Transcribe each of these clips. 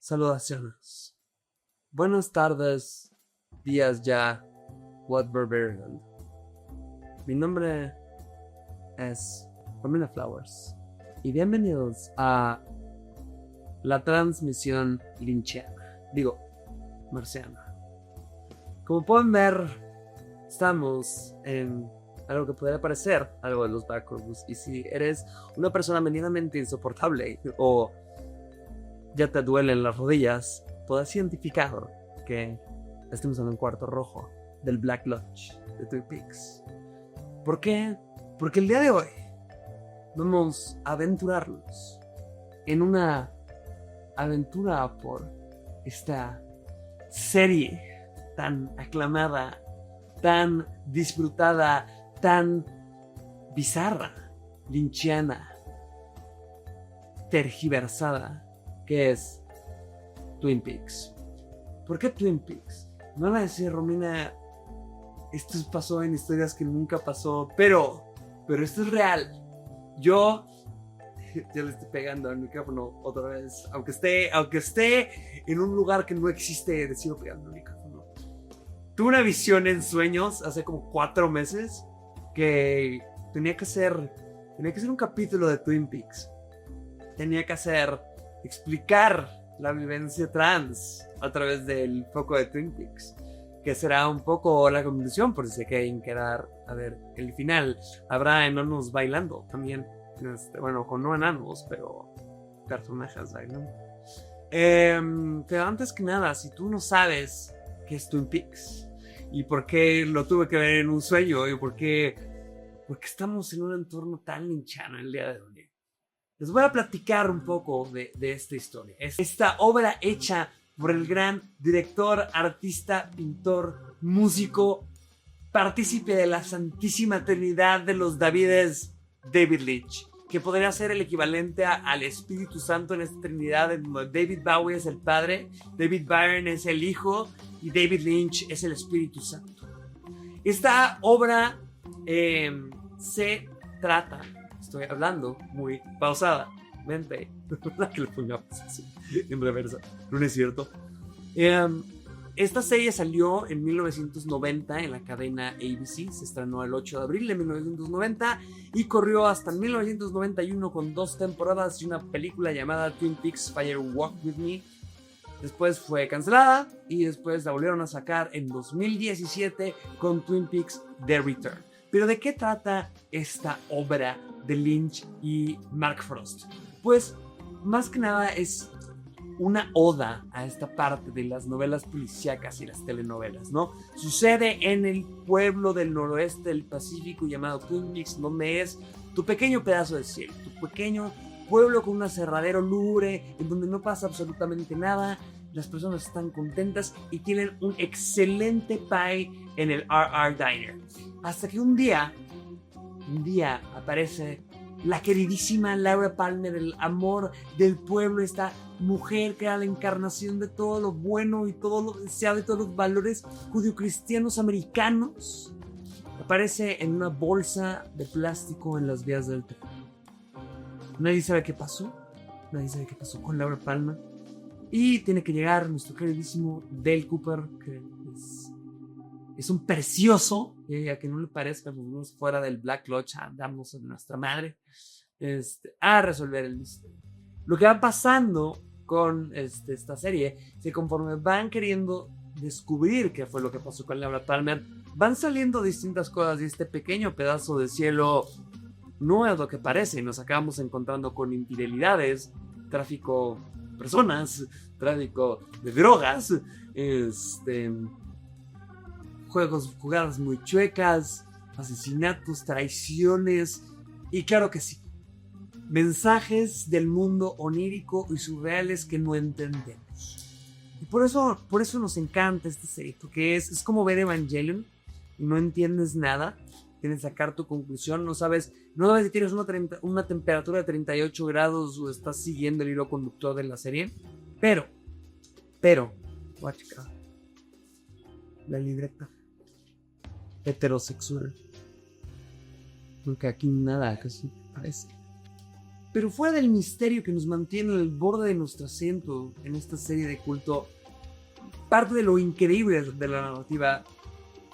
Saludaciones. Buenas tardes, días ya, whatever. Mi nombre es Pamela Flowers y bienvenidos a la transmisión lynchiana, marciana. Como pueden ver, estamos en algo que podría parecer algo de los backrooms, y si eres una persona medianamente insoportable o ya te duelen las rodillas, podrás identificar que estamos en un cuarto rojo del Black Lodge de Twin Peaks. ¿Por qué? Porque el día de hoy vamos a aventurarnos en una aventura por esta serie tan aclamada, tan disfrutada, tan bizarra, lynchiana, tergiversada, que es Twin Peaks. ¿Por qué Twin Peaks? No van a decir, Romina, esto pasó en historias que nunca pasó, pero esto es real. Yo le estoy pegando al micrófono otra vez, aunque esté en un lugar que no existe, le sigo pegando al micrófono. Tuve una visión en sueños hace como 4 meses que tenía que hacer un capítulo de Twin Peaks. Tenía que explicar la vivencia trans a través del foco de Twin Peaks, que será un poco la conclusión, por si se quieren quedar a ver el final. Habrá enanos bailando también, con no enanos, pero personajes bailando. Pero antes que nada, si tú no sabes qué es Twin Peaks y por qué lo tuve que ver en un sueño y por qué estamos en un entorno tan lynchiano el día de hoy, les voy a platicar un poco de esta historia. Esta obra hecha por el gran director, artista, pintor, músico, partícipe de la Santísima Trinidad de los Davides, David Lynch, que podría ser el equivalente al Espíritu Santo en esta Trinidad, en donde David Bowie es el Padre, David Byrne es el Hijo y David Lynch es el Espíritu Santo. Esta obra se trata... Estoy hablando muy pausadamente. Que le ponga así, en reversa. No es cierto. Esta serie salió en 1990 en la cadena ABC. Se estrenó el 8 de abril de 1990 y corrió hasta 1991 con 2 temporadas y una película llamada Twin Peaks Fire Walk With Me. Después fue cancelada y después la volvieron a sacar en 2017 con Twin Peaks The Return. Pero ¿de qué trata esta obra de Lynch y Mark Frost? Pues más que nada es una oda a esta parte de las novelas policíacas y las telenovelas, ¿no? Sucede en el pueblo del noroeste del Pacífico llamado Twin Peaks, donde es tu pequeño pedazo de cielo, tu pequeño pueblo con un aserradero lúgubre en donde no pasa absolutamente nada. Las personas están contentas y tienen un excelente pie en el RR Diner. Hasta que un día aparece la queridísima Laura Palmer, el amor del pueblo, esta mujer que era la encarnación de todo lo bueno y todo lo deseado y todos los valores judio-cristianos americanos. Aparece en una bolsa de plástico en las vías del tren. Nadie sabe qué pasó con Laura Palmer. Y tiene que llegar nuestro queridísimo Dale Cooper, que es un precioso, a que no le parezca, pues fuera del Black Lodge, andamos en nuestra madre, a resolver el misterio. Lo que va pasando con esta serie, que conforme van queriendo descubrir qué fue lo que pasó con Laura Palmer, van saliendo distintas cosas y este pequeño pedazo de cielo no es lo que parece. Nos acabamos encontrando con infidelidades, tráfico de personas, tráfico de drogas, jugadas muy chuecas, asesinatos, traiciones y claro que sí, mensajes del mundo onírico y surreales que no entendemos. Y por eso nos encanta esta serie, porque es como ver Evangelion y no entiendes nada, tienes que sacar tu conclusión, no sabes si tienes una temperatura de 38 grados o estás siguiendo el hilo conductor de la serie, pero voy a checar la libreta heterosexual, porque aquí nada casi parece. Pero fuera del misterio que nos mantiene al borde de nuestro asiento en esta serie de culto, parte de lo increíble de la narrativa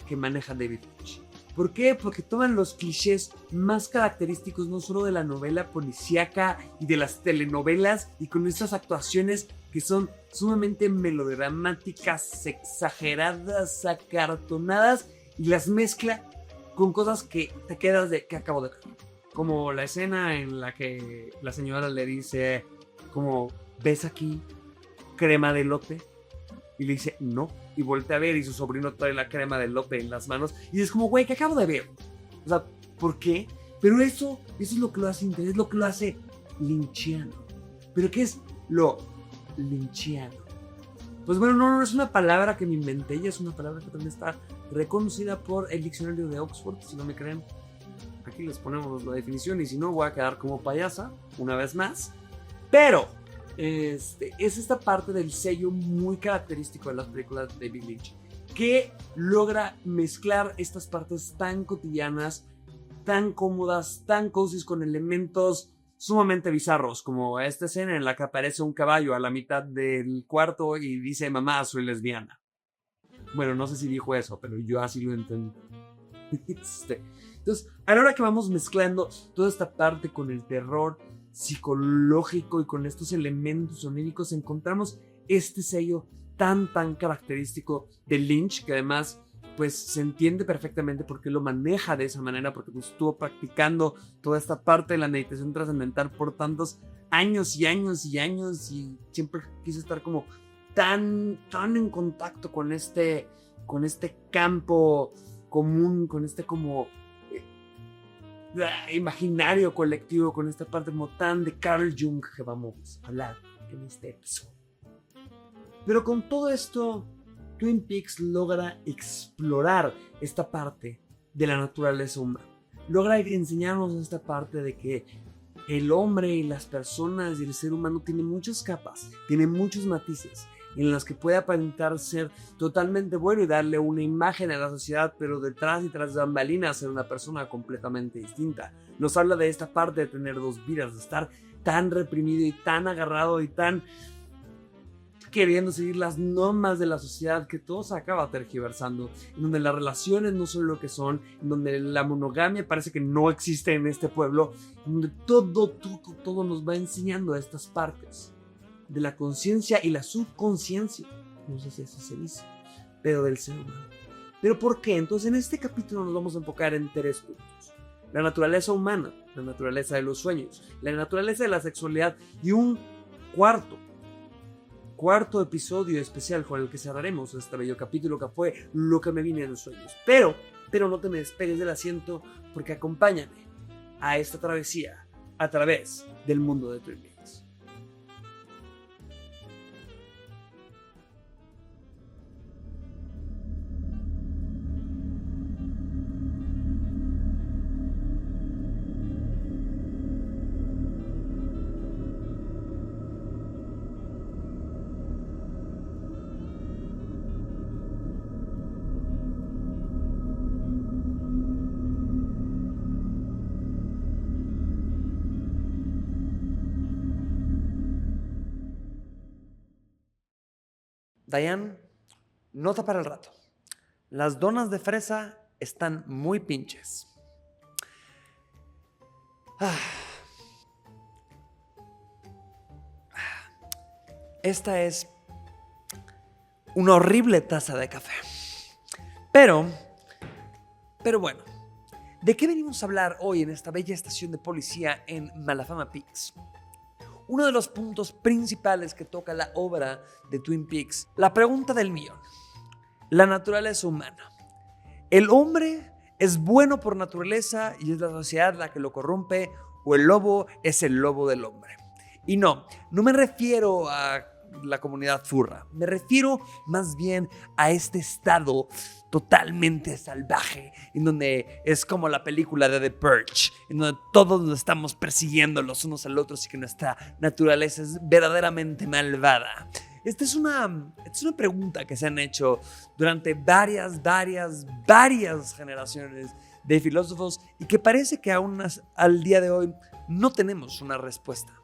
que maneja David Lynch. ¿Por qué? Porque toman los clichés más característicos no solo de la novela policíaca y de las telenovelas, y con estas actuaciones que son sumamente melodramáticas, exageradas, acartonadas, y las mezcla con cosas que te quedas de ¿qué acabo de ver? Como la escena en la que la señora le dice como ¿ves aquí crema de elote? Y le dice no, y voltea a ver y su sobrino trae la crema de elote en las manos y es como güey, ¿qué acabo de ver? O sea, ¿por qué? Pero eso es lo que lo hace interesante, es lo que lo hace lynchiano. ¿Pero qué es lo lynchiano? Pues bueno, no es una palabra que me inventé, ya es una palabra que también está reconocida por el diccionario de Oxford, si no me creen. Aquí les ponemos la definición y si no voy a quedar como payasa una vez más. Pero es esta parte del sello muy característico de las películas de David Lynch, que logra mezclar estas partes tan cotidianas, tan cómodas, tan cozies con elementos sumamente bizarros, como esta escena en la que aparece un caballo a la mitad del cuarto y dice mamá, soy lesbiana. Bueno, no sé si dijo eso, pero yo así lo entendí. Entonces, a la hora que vamos mezclando toda esta parte con el terror psicológico y con estos elementos oníricos, encontramos este sello tan característico de Lynch, que además pues se entiende perfectamente por qué lo maneja de esa manera, porque pues, estuvo practicando toda esta parte de la meditación trascendental por tantos años y años y años, y siempre quiso estar como tan en contacto con este campo común, con este como imaginario colectivo, con esta parte como tan de Carl Jung que vamos a hablar en este episodio. Pero con todo esto, Twin Peaks logra explorar esta parte de la naturaleza humana. Logra enseñarnos esta parte de que el hombre y las personas y el ser humano tienen muchas capas, tienen muchos matices, en las que puede aparentar ser totalmente bueno y darle una imagen a la sociedad, pero detrás y tras bambalinas ser una persona completamente distinta. Nos habla de esta parte de tener dos vidas, de estar tan reprimido y tan agarrado y tan queriendo seguir las normas de la sociedad, que todo se acaba tergiversando, en donde las relaciones no son lo que son, en donde la monogamia parece que no existe en este pueblo, en donde todo nos va enseñando estas partes de la conciencia y la subconsciencia, no sé si así se dice, pero del ser humano. ¿Pero por qué? Entonces en este capítulo nos vamos a enfocar en tres puntos: la naturaleza humana, la naturaleza de los sueños, la naturaleza de la sexualidad y un cuarto episodio especial con el que cerraremos este bello capítulo, que fue Lo que me vine en los sueños. Pero no te me despegues del asiento, porque acompáñame a esta travesía a través del mundo de Twin Peaks. Diane, nota para el rato: las donas de fresa están muy pinches. Esta es una horrible taza de café. Pero bueno, ¿de qué venimos a hablar hoy en esta bella estación de policía en Malafama Peaks? Uno de los puntos principales que toca la obra de Twin Peaks, la pregunta del millón: la naturaleza humana. ¿El hombre es bueno por naturaleza y es la sociedad la que lo corrompe, o el lobo es el lobo del hombre? Y no me refiero a la comunidad furra, me refiero más bien a este estado totalmente salvaje, en donde es como la película de The Purge, en donde todos nos estamos persiguiendo los unos al otros y que nuestra naturaleza es verdaderamente malvada. Esta es una pregunta que se han hecho durante varias generaciones de filósofos, y que parece que aún al día de hoy no tenemos una respuesta.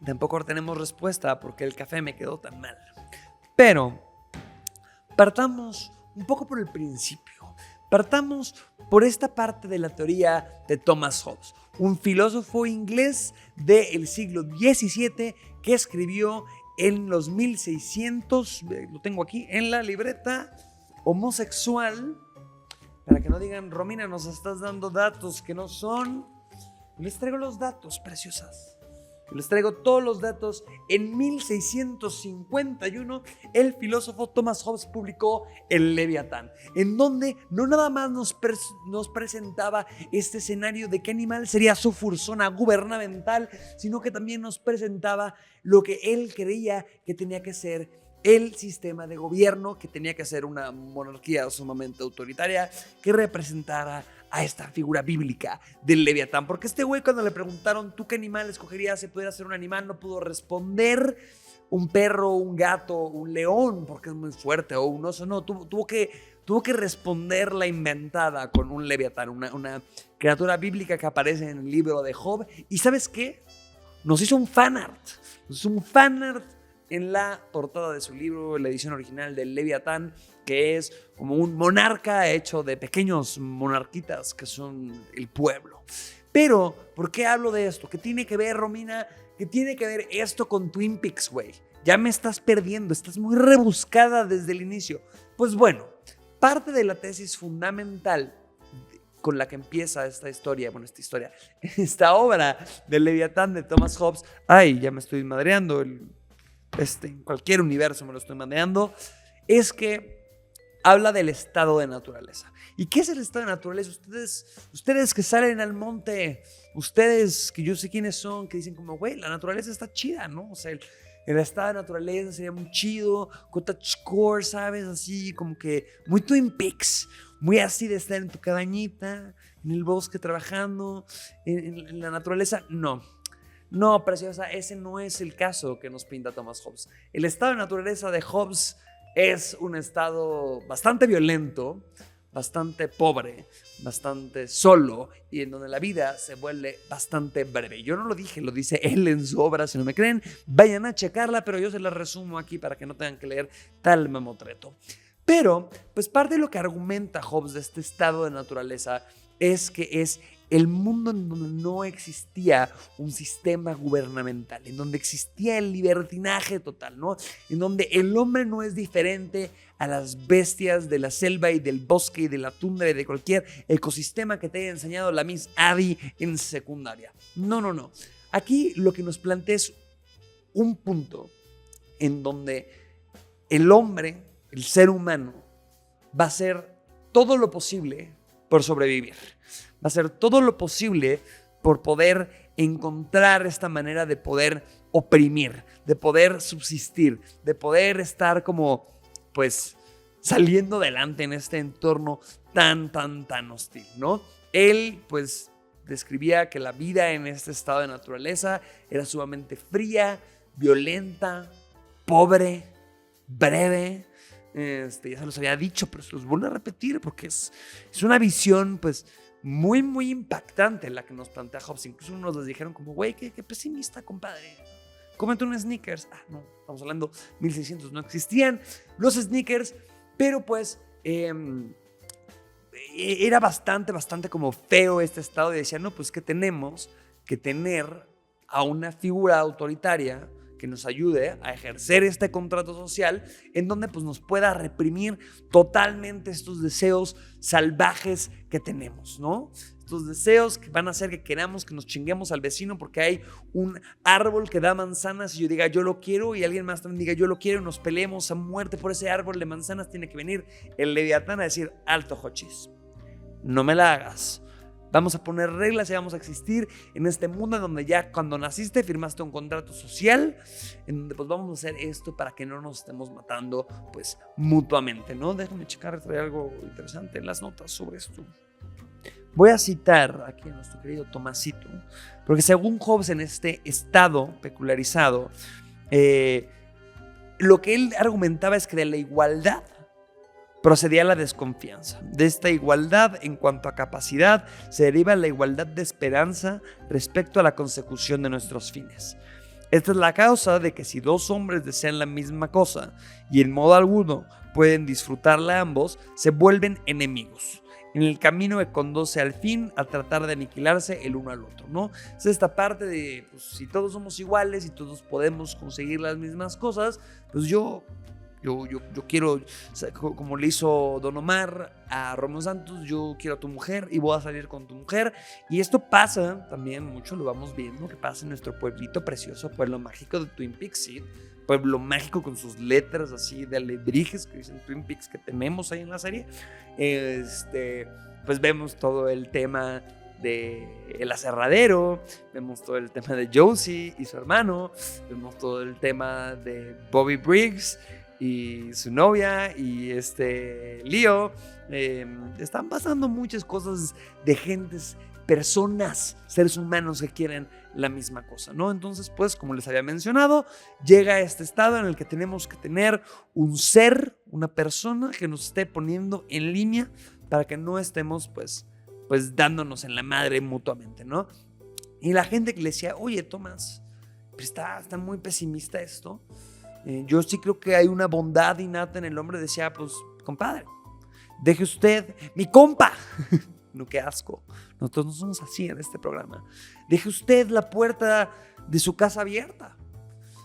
Tampoco tenemos respuesta porque el café me quedó tan mal. Pero partamos un poco por el principio. Partamos por esta parte de la teoría de Thomas Hobbes, un filósofo inglés del siglo XVII que escribió en los 1600, lo tengo aquí en la libreta, homosexual, para que no digan, Romina, nos estás dando datos que no son. Les traigo los datos, preciosas. Les traigo todos los datos. En 1651, el filósofo Thomas Hobbes publicó El Leviatán, en donde no nada más nos presentaba este escenario de qué animal sería su fursona gubernamental, sino que también nos presentaba lo que él creía que tenía que ser el sistema de gobierno, que tenía que ser una monarquía sumamente autoritaria que representara a esta figura bíblica del Leviatán. Porque este güey, cuando le preguntaron ¿tú qué animal escogerías si pudiera ser un animal?, no pudo responder un perro, un gato, un león, porque es muy fuerte, o un oso. No, tuvo que responder la inventada con un Leviatán, una criatura bíblica que aparece en el libro de Job. ¿Y sabes qué? Nos hizo un fanart. En la portada de su libro, la edición original del Leviatán, que es como un monarca hecho de pequeños monarquitas que son el pueblo. Pero, ¿por qué hablo de esto? ¿Qué tiene que ver, Romina? ¿Qué tiene que ver esto con Twin Peaks, güey? Ya me estás perdiendo, estás muy rebuscada desde el inicio. Pues bueno, parte de la tesis fundamental con la que empieza esta obra del Leviatán de Thomas Hobbes. Ay, ya me estoy madreando, en cualquier universo me lo estoy manejando, es que habla del estado de naturaleza. ¿Y qué es el estado de naturaleza? Ustedes que salen al monte, ustedes que yo sé quiénes son, que dicen como, güey, la naturaleza está chida, ¿no? O sea, el estado de naturaleza sería muy chido, cottagecore, ¿sabes? Así como que muy Twin Peaks, muy así de estar en tu cabañita, en el bosque trabajando, en la naturaleza. No, preciosa, ese no es el caso que nos pinta Thomas Hobbes. El estado de naturaleza de Hobbes es un estado bastante violento, bastante pobre, bastante solo, y en donde la vida se vuelve bastante breve. Yo no lo dije, lo dice él en su obra. Si no me creen, vayan a checarla, pero yo se la resumo aquí para que no tengan que leer tal mamotreto. Pero, pues parte de lo que argumenta Hobbes de este estado de naturaleza es que es el mundo en donde no existía un sistema gubernamental, en donde existía el libertinaje total, ¿no? En donde el hombre no es diferente a las bestias de la selva y del bosque y de la tundra y de cualquier ecosistema que te haya enseñado la Miss Abby en secundaria. No. Aquí lo que nos plantea es un punto en donde el hombre, el ser humano, va a hacer todo lo posible por sobrevivir. Va a hacer todo lo posible por poder encontrar esta manera de poder oprimir, de poder subsistir, de poder estar como, pues, saliendo adelante en este entorno tan hostil, ¿no? Él, pues, describía que la vida en este estado de naturaleza era sumamente fría, violenta, pobre, breve. Ya se los había dicho, pero se los vuelvo a repetir porque es una visión, pues, muy impactante la que nos plantea Hobbes. Incluso unos les dijeron como, güey, qué pesimista, compadre. Cómete un sneakers. No, estamos hablando 1600, no existían los sneakers, pero pues era bastante como feo este estado, y decía, no, pues que tenemos que tener a una figura autoritaria que nos ayude a ejercer este contrato social en donde pues nos pueda reprimir totalmente estos deseos salvajes que tenemos, ¿no? Estos deseos que van a hacer que queramos que nos chinguemos al vecino porque hay un árbol que da manzanas y yo diga yo lo quiero y alguien más también diga yo lo quiero y nos peleemos a muerte por ese árbol de manzanas. Tiene que venir el Leviatán a decir alto, Jochis, no me la hagas. Vamos a poner reglas y vamos a existir en este mundo en donde ya cuando naciste firmaste un contrato social en donde pues vamos a hacer esto para que no nos estemos matando pues mutuamente, ¿no? Déjame checar, trae algo interesante en las notas sobre esto. Voy a citar aquí a nuestro querido Tomasito, porque según Hobbes en este estado peculiarizado, lo que él argumentaba es que de la igualdad procedía la desconfianza. De esta igualdad en cuanto a capacidad se deriva la igualdad de esperanza respecto a la consecución de nuestros fines. Esta es la causa de que si dos hombres desean la misma cosa y en modo alguno pueden disfrutarla ambos, se vuelven enemigos en el camino que conduce al fin a tratar de aniquilarse el uno al otro, ¿no? Es esta parte de, pues, si todos somos iguales y todos podemos conseguir las mismas cosas, pues yo quiero, o sea, como le hizo Don Omar a Romeo Santos, yo quiero a tu mujer y voy a salir con tu mujer. Y esto pasa también mucho, lo vamos viendo, que pasa en nuestro pueblito precioso, pueblo mágico de Twin Peaks, ¿sí? Pueblo mágico con sus letras así de alebrijes que dicen Twin Peaks que tenemos ahí en la serie. Pues vemos todo el tema de El Aserradero, vemos todo el tema de Josie y su hermano, vemos todo el tema de Bobby Briggs y su novia y Leo. Están pasando muchas cosas de gentes, personas, seres humanos que quieren la misma cosa, ¿no? Entonces, pues, como les había mencionado, llega a este estado en el que tenemos que tener un ser, una persona que nos esté poniendo en línea para que no estemos, pues dándonos en la madre mutuamente, ¿no? Y la gente que le decía, oye, Tomás, pero está muy pesimista esto. Yo sí creo que hay una bondad innata en el hombre. Decía, pues, compadre, deje usted, mi compa. No, qué asco. Nosotros no somos así en este programa. Deje usted la puerta de su casa abierta.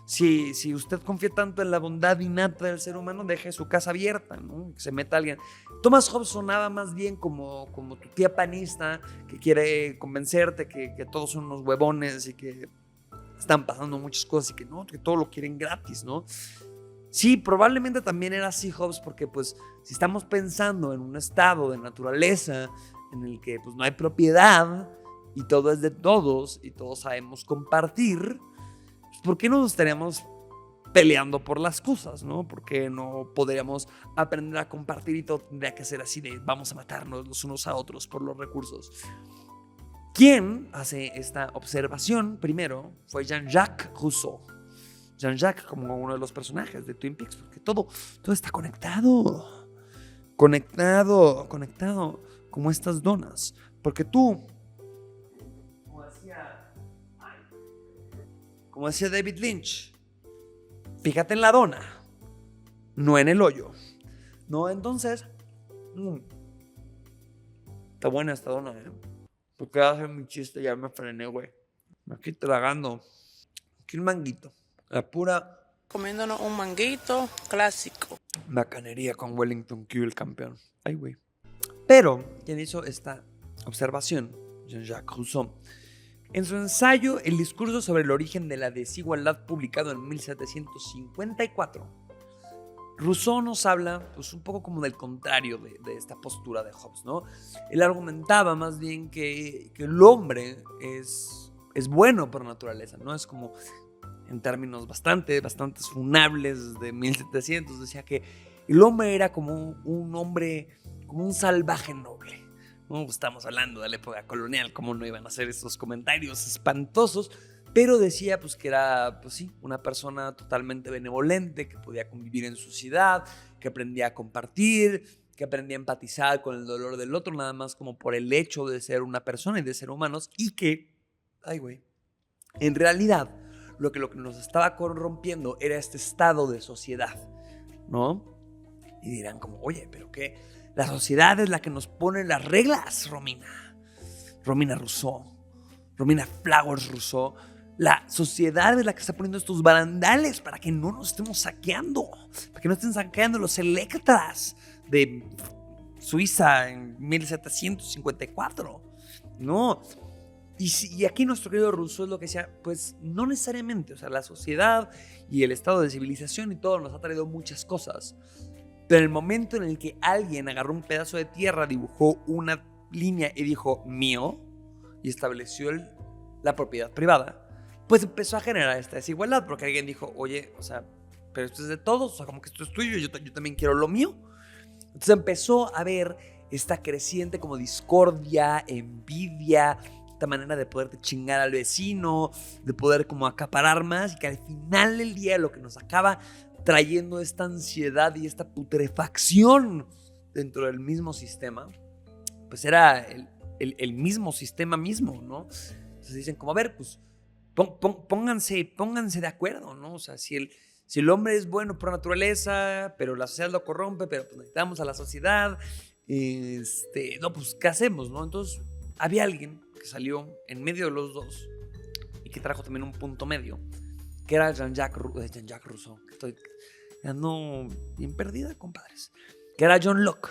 Si usted confía tanto en la bondad innata del ser humano, deje su casa abierta, ¿no? Que se meta alguien. Thomas Hobbes sonaba más bien como tu tía panista que quiere convencerte que todos son unos huevones y que están pasando muchas cosas y que no, que todo lo quieren gratis, ¿no? Sí, probablemente también era así Hobbes, porque pues si estamos pensando en un estado de naturaleza en el que pues no hay propiedad y todo es de todos y todos sabemos compartir, pues, ¿por qué no nos estaríamos peleando por las cosas, ¿no? ¿Por qué no podríamos aprender a compartir y todo tendría que ser así de vamos a matarnos los unos a otros por los recursos? ¿Quién hace esta observación primero? Fue Jean-Jacques Rousseau. Jean-Jacques como uno de los personajes de Twin Peaks, porque todo está conectado, como estas donas, porque tú, como decía David Lynch, fíjate en la dona, no en el hoyo, ¿no? Entonces, está buena esta dona, ¿eh? Porque hace mi chiste, ya me frené, güey. Me estoy tragando. Aquí un manguito. La pura comiéndonos un manguito clásico. bacanería con Wellington Q, el campeón. Ay, güey. Pero, quien hizo esta observación, Jean-Jacques Rousseau, en su ensayo El discurso sobre el origen de la desigualdad, publicado en 1754, Rousseau nos habla pues un poco como del contrario de esta postura de Hobbes, ¿no? Él argumentaba más bien que el hombre es bueno por naturaleza, ¿no? Es como en términos bastante funables de 1700, decía que el hombre era como un hombre, como un salvaje noble, ¿no? Estamos hablando de la época colonial, cómo no iban a hacer estos comentarios espantosos, pero decía pues que era, pues sí, una persona totalmente benevolente, que podía convivir en sociedad, que aprendía a compartir, que aprendía a empatizar con el dolor del otro, nada más como por el hecho de ser una persona y de ser humanos, y que, ay güey, en realidad lo que nos estaba corrompiendo era este estado de sociedad, ¿no? Y dirán como, oye, pero ¿qué? La sociedad es la que nos pone las reglas, Romina Rousseau, Romina Flowers Rousseau. La sociedad es la que está poniendo estos barandales para que no nos estemos saqueando, para que no estén saqueando los Electras de Suiza en 1754, ¿no? Y aquí nuestro querido Rousseau es lo que decía, pues no necesariamente, o sea, la sociedad y el estado de civilización y todo nos ha traído muchas cosas, pero el momento en el que alguien agarró un pedazo de tierra, dibujó una línea y dijo mío, y estableció la propiedad privada, pues empezó a generar esta desigualdad, porque alguien dijo, oye, o sea, pero esto es de todos, o sea, como que esto es tuyo, yo también quiero lo mío. Entonces empezó a haber esta creciente como discordia, envidia, esta manera de poderte chingar al vecino, de poder como acaparar más, y que al final del día lo que nos acaba trayendo esta ansiedad y esta putrefacción dentro del mismo sistema, pues era el mismo sistema mismo, ¿no? Entonces dicen como, a ver, pues pónganse de acuerdo, ¿no? O sea, si el hombre es bueno por naturaleza, pero la sociedad lo corrompe, pero pues necesitamos a la sociedad, no, pues, ¿qué hacemos, no? Entonces, había alguien que salió en medio de los dos y que trajo también un punto medio, que era Jean-Jacques Rousseau, que estoy ando bien perdida, compadres, que era John Locke.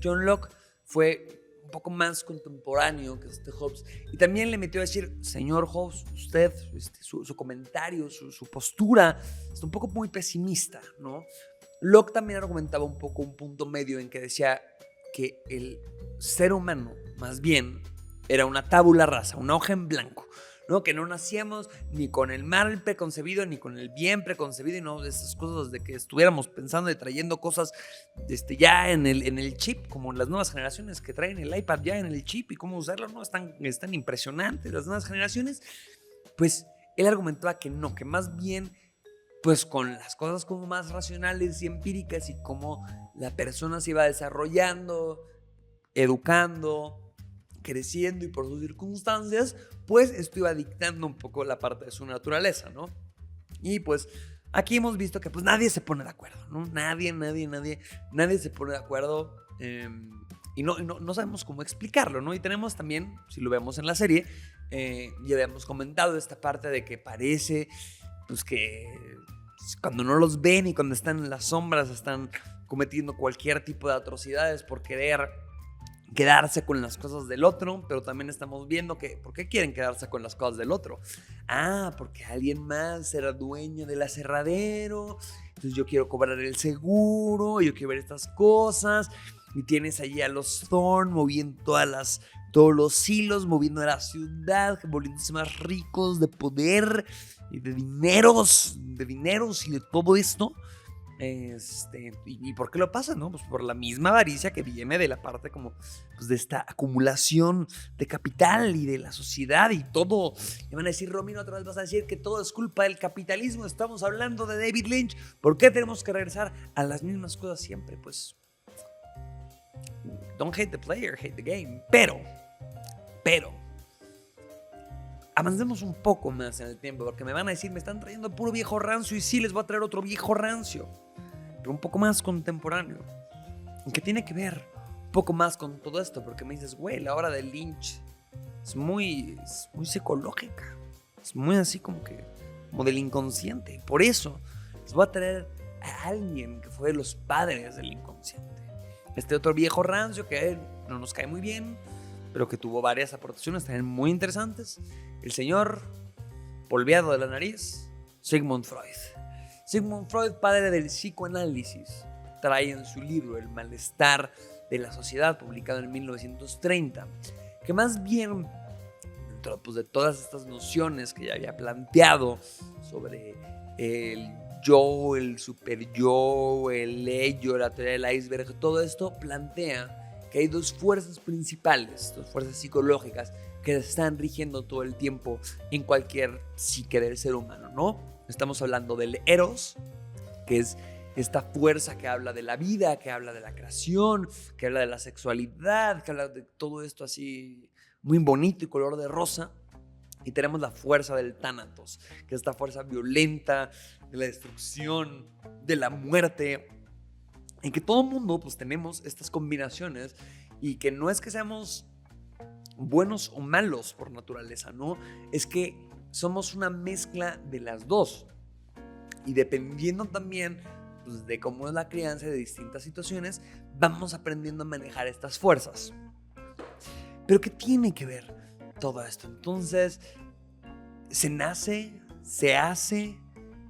John Locke fue un poco más contemporáneo que Hobbes, y también le metió a decir, señor Hobbes, usted, su comentario, su postura está un poco muy pesimista, ¿no? Locke también argumentaba un poco un punto medio en que decía que el ser humano, más bien, era una tabula rasa, una hoja en blanco, ¿no? Que no nacíamos ni con el mal preconcebido ni con el bien preconcebido, y no de esas cosas de que estuviéramos pensando y trayendo cosas ya en el chip, como las nuevas generaciones que traen el iPad ya en el chip y cómo usarlo, ¿no? Están impresionantes las nuevas generaciones. Pues él argumentaba que no, que más bien pues con las cosas como más racionales y empíricas, y cómo la persona se iba desarrollando, educando, creciendo, y por sus circunstancias, pues esto iba dictando un poco la parte de su naturaleza, ¿no? Y pues aquí hemos visto que pues nadie se pone de acuerdo, ¿no? Nadie se pone de acuerdo, y no sabemos cómo explicarlo, ¿no? Y tenemos también, si lo vemos en la serie, ya habíamos comentado esta parte de que parece pues que cuando no los ven y cuando están en las sombras están cometiendo cualquier tipo de atrocidades por querer quedarse con las cosas del otro, pero también estamos viendo que ¿por qué quieren quedarse con las cosas del otro? Porque alguien más era dueño del aserradero, entonces yo quiero cobrar el seguro, yo quiero ver estas cosas, y tienes allí a los Thorne moviendo todos los hilos, moviendo a la ciudad, volviéndose más ricos de poder y de dineros y de todo esto. ¿Y por qué lo pasa? ¿No? Pues por la misma avaricia que viene de la parte como pues de esta acumulación de capital y de la sociedad y todo. Y van a decir, Romino, otra vez vas a decir que todo es culpa del capitalismo. Estamos hablando de David Lynch. ¿Por qué tenemos que regresar a las mismas cosas siempre? Pues don't hate the player, hate the game. Pero avancemos un poco más en el tiempo, porque me van a decir, me están trayendo puro viejo rancio, y sí, les voy a traer otro viejo rancio, pero un poco más contemporáneo, que tiene que ver un poco más con todo esto, porque me dices, güey, la obra de Lynch es muy psicológica, es muy así como del inconsciente. Por eso les voy a traer a alguien que fue de los padres del inconsciente, este otro viejo rancio que a él no nos cae muy bien, pero que tuvo varias aportaciones también muy interesantes, el señor polveado de la nariz, Sigmund Freud. Sigmund Freud, padre del psicoanálisis, trae en su libro El malestar de la sociedad, publicado en 1930, que más bien, dentro pues, de todas estas nociones que ya había planteado sobre el yo, el super yo, el ello, la teoría del iceberg, todo esto plantea que hay dos fuerzas principales, dos fuerzas psicológicas que están rigiendo todo el tiempo en cualquier psique del ser humano, ¿no? Estamos hablando del Eros, que es esta fuerza que habla de la vida, que habla de la creación, que habla de la sexualidad, que habla de todo esto así muy bonito y color de rosa. Y tenemos la fuerza del Thanatos, que es esta fuerza violenta, de la destrucción, de la muerte, en que todo mundo pues tenemos estas combinaciones, y que no es que seamos buenos o malos por naturaleza, ¿no? Es que somos una mezcla de las dos, y dependiendo también pues, de cómo es la crianza de distintas situaciones, vamos aprendiendo a manejar estas fuerzas. Pero ¿qué tiene que ver todo esto? Entonces, ¿se nace? ¿Se hace?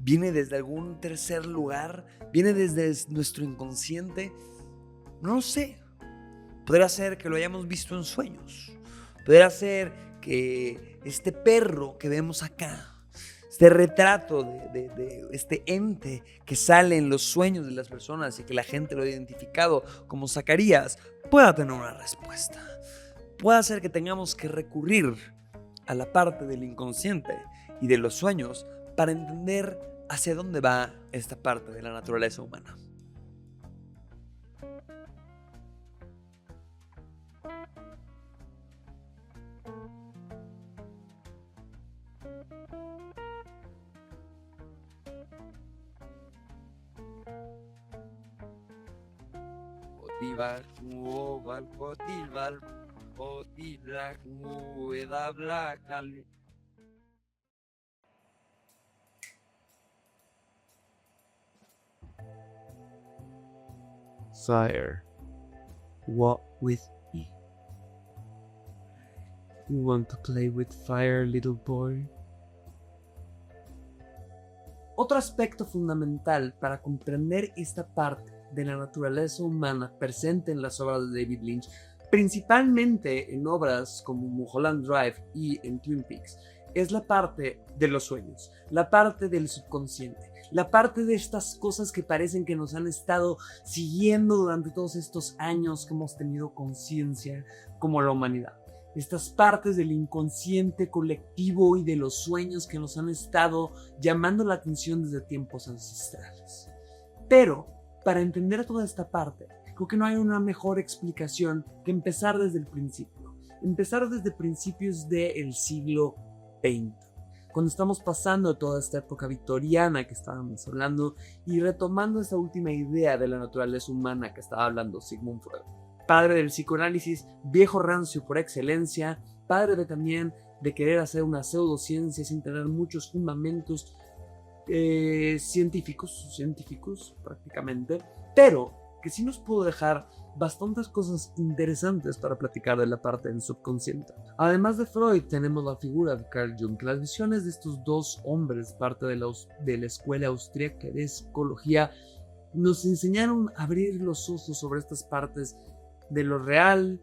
¿Viene desde algún tercer lugar? ¿Viene desde nuestro inconsciente? No lo sé. Podría ser que lo hayamos visto en sueños. Podría ser que este perro que vemos acá, este retrato de este ente que sale en los sueños de las personas y que la gente lo ha identificado como Zacarías, pueda tener una respuesta. Puede ser que tengamos que recurrir a la parte del inconsciente y de los sueños para entender hacia dónde va esta parte de la naturaleza humana. Potivar, Oval, Potivar, Potivar, Ueda, Blackal. Sire, walk with me. You want to play with fire, little boy? Otro aspecto fundamental para comprender esta parte de la naturaleza humana presente en las obras de David Lynch, principalmente en obras como Mulholland Drive y en Twin Peaks, es la parte de los sueños, la parte del subconsciente, la parte de estas cosas que parecen que nos han estado siguiendo durante todos estos años que hemos tenido conciencia como la humanidad. Estas partes del inconsciente colectivo y de los sueños que nos han estado llamando la atención desde tiempos ancestrales. Pero, para entender toda esta parte, creo que no hay una mejor explicación que empezar desde el principio. Empezar desde principios del siglo XX, cuando estamos pasando de toda esta época victoriana que estábamos hablando y retomando esta última idea de la naturaleza humana que estaba hablando Sigmund Freud. Padre del psicoanálisis, viejo rancio por excelencia, padre también de querer hacer una pseudociencia sin tener muchos fundamentos científicos prácticamente, pero que sí nos pudo dejar bastantes cosas interesantes para platicar de la parte del subconsciente. Además de Freud, tenemos la figura de Carl Jung. Las visiones de estos dos hombres, parte de la escuela austríaca de psicología, nos enseñaron a abrir los ojos sobre estas partes de lo real,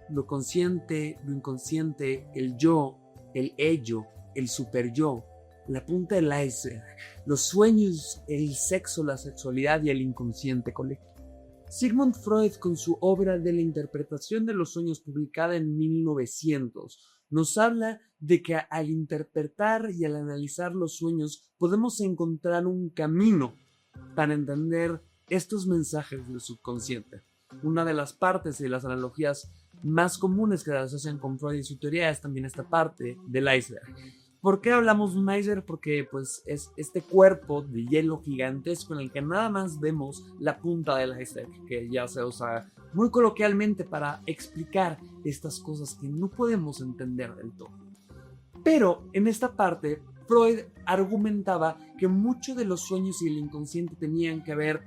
lo consciente, lo inconsciente, el yo, el ello, el superyo, la punta del iceberg, los sueños, el sexo, la sexualidad y el inconsciente colectivo. Sigmund Freud, con su obra de la interpretación de los sueños publicada en 1900, nos habla de que al interpretar y al analizar los sueños podemos encontrar un camino para entender estos mensajes del subconsciente. Una de las partes y las analogías más comunes que se asocian con Freud y su teoría es también esta parte del iceberg. ¿Por qué hablamos de un iceberg? Porque pues, es este cuerpo de hielo gigantesco en el que nada más vemos la punta del iceberg, que ya se usa muy coloquialmente para explicar estas cosas que no podemos entender del todo. Pero en esta parte, Freud argumentaba que muchos de los sueños y el inconsciente tenían que ver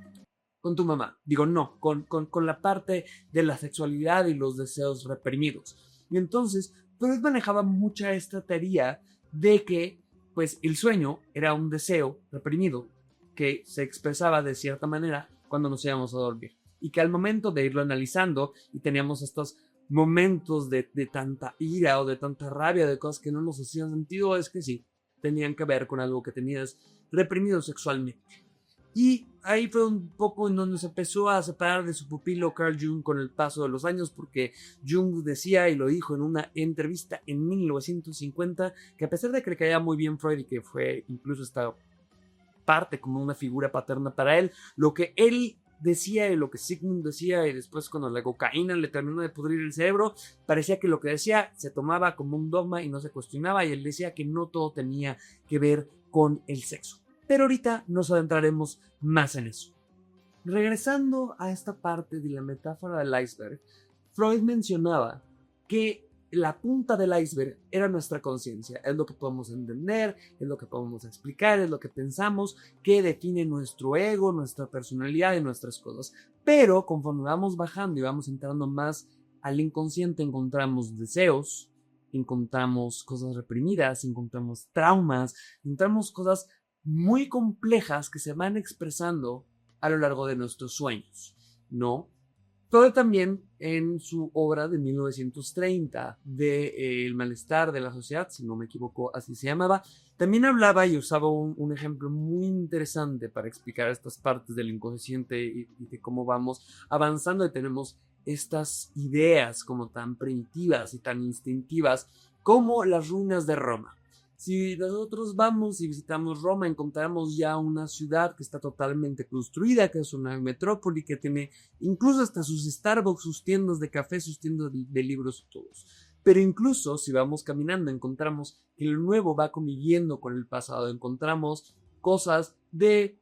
con tu mamá. Digo, no, con la parte de la sexualidad y los deseos reprimidos. Y entonces, Freud manejaba mucha esta teoría de que, pues, el sueño era un deseo reprimido que se expresaba de cierta manera cuando nos íbamos a dormir. Y que al momento de irlo analizando y teníamos estos momentos de tanta ira o de tanta rabia, de cosas que no nos hacían sentido, es que sí, tenían que ver con algo que tenías reprimido sexualmente. Y ahí fue un poco en donde se empezó a separar de su pupilo Carl Jung con el paso de los años, porque Jung decía, y lo dijo en una entrevista en 1950, que a pesar de que le caía muy bien Freud y que fue incluso esta parte como una figura paterna para él, lo que él decía y lo que Sigmund decía, y después cuando la cocaína le terminó de pudrir el cerebro, parecía que lo que decía se tomaba como un dogma y no se cuestionaba, y él decía que no todo tenía que ver con el sexo. Pero ahorita nos adentraremos más en eso. Regresando a esta parte de la metáfora del iceberg, Freud mencionaba que la punta del iceberg era nuestra conciencia. Es lo que podemos entender, es lo que podemos explicar, es lo que pensamos, que define nuestro ego, nuestra personalidad y nuestras cosas. Pero conforme vamos bajando y vamos entrando más al inconsciente, encontramos deseos, encontramos cosas reprimidas, encontramos traumas, encontramos cosas muy complejas que se van expresando a lo largo de nuestros sueños, ¿no? Freud también en su obra de 1930 de El malestar de la sociedad, si no me equivoco así se llamaba, también hablaba y usaba un ejemplo muy interesante para explicar estas partes del inconsciente y de cómo vamos avanzando y tenemos estas ideas como tan primitivas y tan instintivas como las ruinas de Roma. Si nosotros vamos y visitamos Roma, encontramos ya una ciudad que está totalmente construida, que es una metrópoli, que tiene incluso hasta sus Starbucks, sus tiendas de café, sus tiendas de libros, todos. Pero incluso si vamos caminando, encontramos que lo nuevo va conviviendo con el pasado. Encontramos cosas del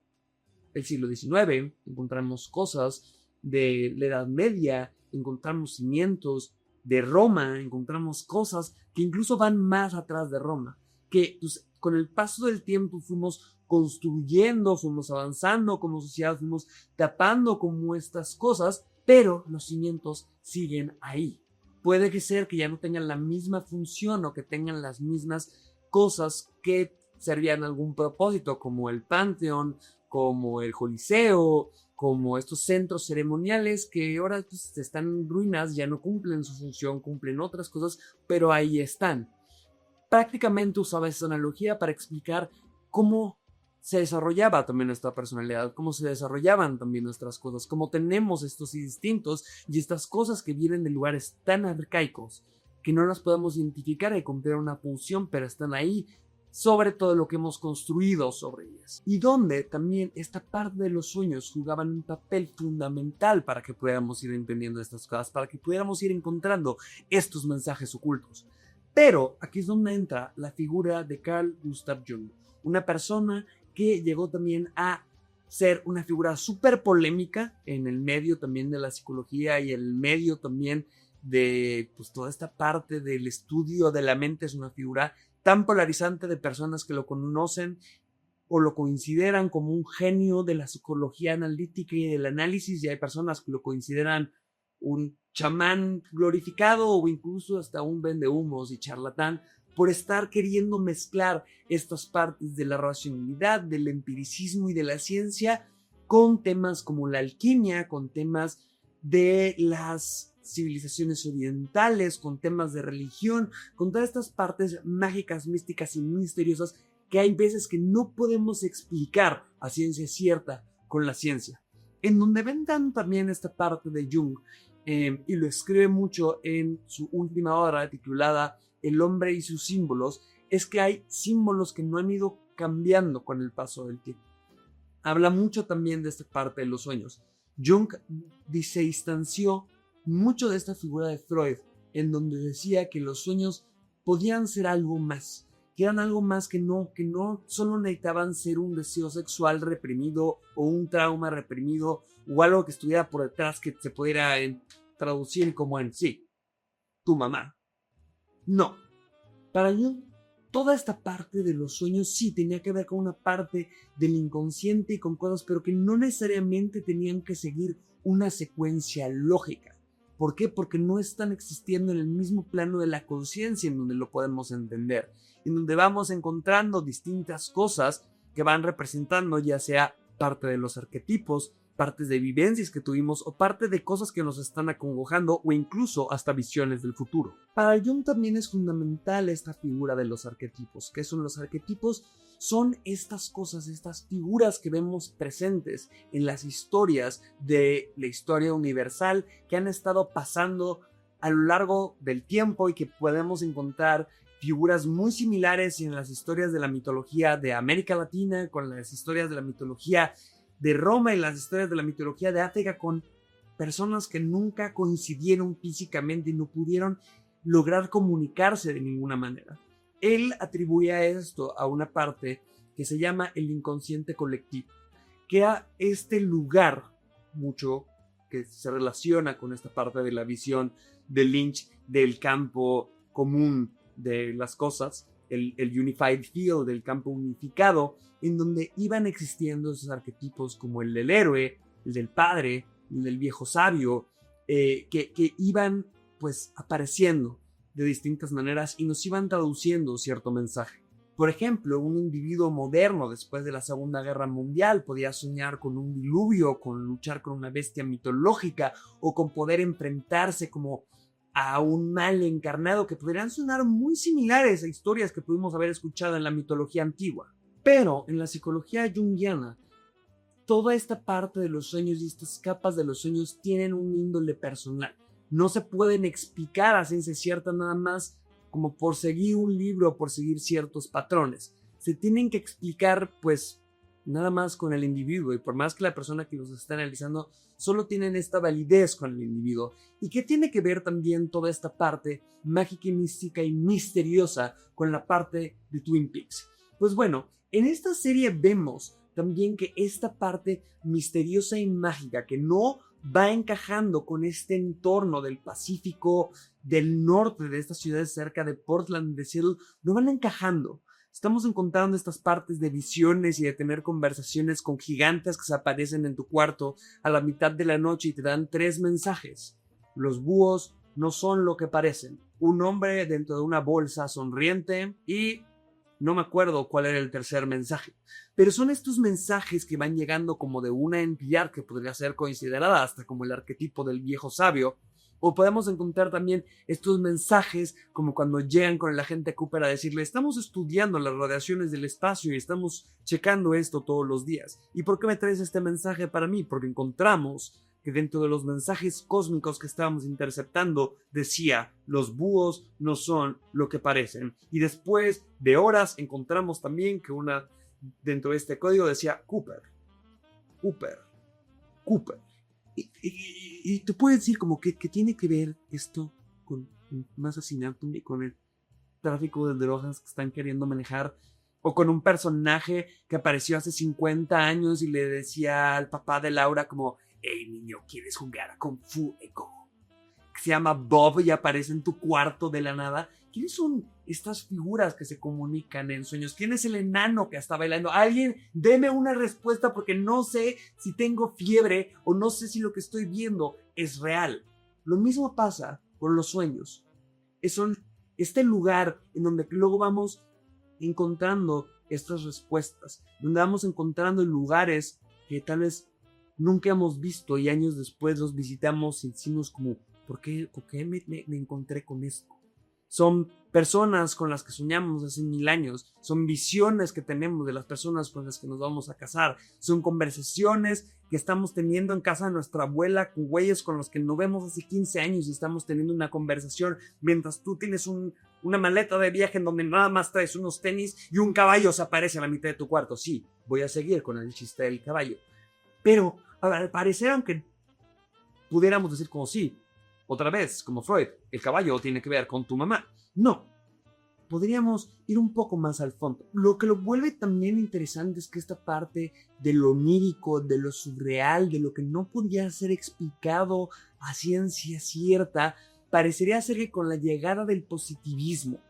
siglo XIX, encontramos cosas de la Edad Media, encontramos cimientos de Roma, encontramos cosas que incluso van más atrás de Roma, que pues, con el paso del tiempo fuimos construyendo, fuimos avanzando como sociedad, fuimos tapando como estas cosas, pero los cimientos siguen ahí. Puede que ser que ya no tengan la misma función o que tengan las mismas cosas que servían a algún propósito, como el Panteón, como el Coliseo, como estos centros ceremoniales que ahora pues, están en ruinas, ya no cumplen su función, cumplen otras cosas, pero ahí están. Prácticamente usaba esa analogía para explicar cómo se desarrollaba también nuestra personalidad, cómo se desarrollaban también nuestras cosas, cómo tenemos estos instintos y estas cosas que vienen de lugares tan arcaicos que no las podemos identificar y cumplir una función, pero están ahí sobre todo lo que hemos construido sobre ellas. Y donde también esta parte de los sueños jugaban un papel fundamental para que pudiéramos ir entendiendo estas cosas, para que pudiéramos ir encontrando estos mensajes ocultos. Pero aquí es donde entra la figura de Carl Gustav Jung, una persona que llegó también a ser una figura súper polémica en el medio también de la psicología y el medio también de pues, toda esta parte del estudio de la mente. Es una figura tan polarizante de personas que lo conocen o lo consideran como un genio de la psicología analítica y del análisis, y hay personas que lo consideran un chamán glorificado o incluso hasta un vendehumos y charlatán por estar queriendo mezclar estas partes de la racionalidad, del empiricismo y de la ciencia con temas como la alquimia, con temas de las civilizaciones orientales, con temas de religión, con todas estas partes mágicas, místicas y misteriosas que hay veces que no podemos explicar a ciencia cierta con la ciencia. En donde ven también esta parte de Jung, y lo escribe mucho en su última obra titulada El hombre y sus símbolos, es que hay símbolos que no han ido cambiando con el paso del tiempo. Habla mucho también de esta parte de los sueños. Jung se distanció mucho de esta figura de Freud, en donde decía que los sueños podían ser algo más, que eran algo más que no solo necesitaban ser un deseo sexual reprimido o un trauma reprimido o algo que estuviera por detrás que se pudiera traducir como en sí, tu mamá. No, para Jung toda esta parte de los sueños sí tenía que ver con una parte del inconsciente y con cosas, pero que no necesariamente tenían que seguir una secuencia lógica. ¿Por qué? Porque no están existiendo en el mismo plano de la conciencia en donde lo podemos entender, en donde vamos encontrando distintas cosas que van representando ya sea parte de los arquetipos, partes de vivencias que tuvimos o parte de cosas que nos están acongojando o incluso hasta visiones del futuro. Para Jung también es fundamental esta figura de los arquetipos. ¿Qué son los arquetipos? Son estas cosas, estas figuras que vemos presentes en las historias de la historia universal que han estado pasando a lo largo del tiempo y que podemos encontrar figuras muy similares en las historias de la mitología de América Latina, con las historias de la mitología de Roma y las historias de la mitología de África, con personas que nunca coincidieron físicamente y no pudieron lograr comunicarse de ninguna manera. Él atribuía esto a una parte que se llama el inconsciente colectivo, que era este lugar mucho que se relaciona con esta parte de la visión de Lynch del campo común de las cosas, el unified field, del campo unificado, en donde iban existiendo esos arquetipos como el del héroe, el del padre, el del viejo sabio, que iban pues apareciendo de distintas maneras y nos iban traduciendo cierto mensaje. Por ejemplo, un individuo moderno después de la Segunda Guerra Mundial podía soñar con un diluvio, con luchar con una bestia mitológica o con poder enfrentarse como a un mal encarnado, que podrían sonar muy similares a historias que pudimos haber escuchado en la mitología antigua. Pero en la psicología junguiana, toda esta parte de los sueños y estas capas de los sueños tienen un índole personal. No se pueden explicar a ciencia cierta nada más como por seguir un libro, por seguir ciertos patrones. Se tienen que explicar, pues, nada más con el individuo, y por más que la persona que los está analizando solo tienen esta validez con el individuo. ¿Y qué tiene que ver también toda esta parte mágica y mística y misteriosa con la parte de Twin Peaks? Pues bueno, en esta serie vemos también que esta parte misteriosa y mágica que no va encajando con este entorno del Pacífico del norte, de estas ciudades cerca de Portland, de Seattle, no van encajando. Estamos encontrando estas partes de visiones y de tener conversaciones con gigantes que se aparecen en tu cuarto a la mitad de la noche y te dan 3 mensajes. Los búhos no son lo que parecen. Un hombre dentro de una bolsa sonriente y no me acuerdo cuál era el tercer mensaje. Pero son estos mensajes que van llegando como de una entidad que podría ser considerada hasta como el arquetipo del viejo sabio. O podemos encontrar también estos mensajes como cuando llegan con el agente Cooper a decirle: estamos estudiando las radiaciones del espacio y estamos checando esto todos los días. ¿Y por qué me traes este mensaje para mí? Porque encontramos que dentro de los mensajes cósmicos que estábamos interceptando decía: los búhos no son lo que parecen. Y después de horas encontramos también que dentro de este código decía Cooper. Y te puedo decir como que tiene que ver esto con un asesinato y con el tráfico de drogas que están queriendo manejar, o con un personaje que apareció hace 50 años y le decía al papá de Laura como: hey niño, ¿quieres jugar a Kung Fu Echo? Que se llama Bob y aparece en tu cuarto de la nada. ¿Quiénes son estas figuras que se comunican en sueños? ¿Quién es el enano que está bailando? Alguien, deme una respuesta porque no sé si tengo fiebre o no sé si lo que estoy viendo es real. Lo mismo pasa con los sueños. Son este lugar en donde luego vamos encontrando estas respuestas, donde vamos encontrando lugares que tal vez nunca hemos visto y años después los visitamos y decimos como: ¿por qué me encontré con esto? Son personas con las que soñamos hace 1000 años, son visiones que tenemos de las personas con las que nos vamos a casar, son conversaciones que estamos teniendo en casa de nuestra abuela con güeyes con los que no vemos hace 15 años y estamos teniendo una conversación mientras tú tienes una maleta de viaje en donde nada más traes unos tenis y un caballo se aparece a la mitad de tu cuarto. Sí, voy a seguir con el chiste del caballo. Pero al parecer, aunque pudiéramos decir como sí, otra vez, como Freud, el caballo tiene que ver con tu mamá. No, podríamos ir un poco más al fondo. Lo que lo vuelve también interesante es que esta parte de lo onírico, de lo surreal, de lo que no podía ser explicado a ciencia cierta, parecería ser que con la llegada del positivismo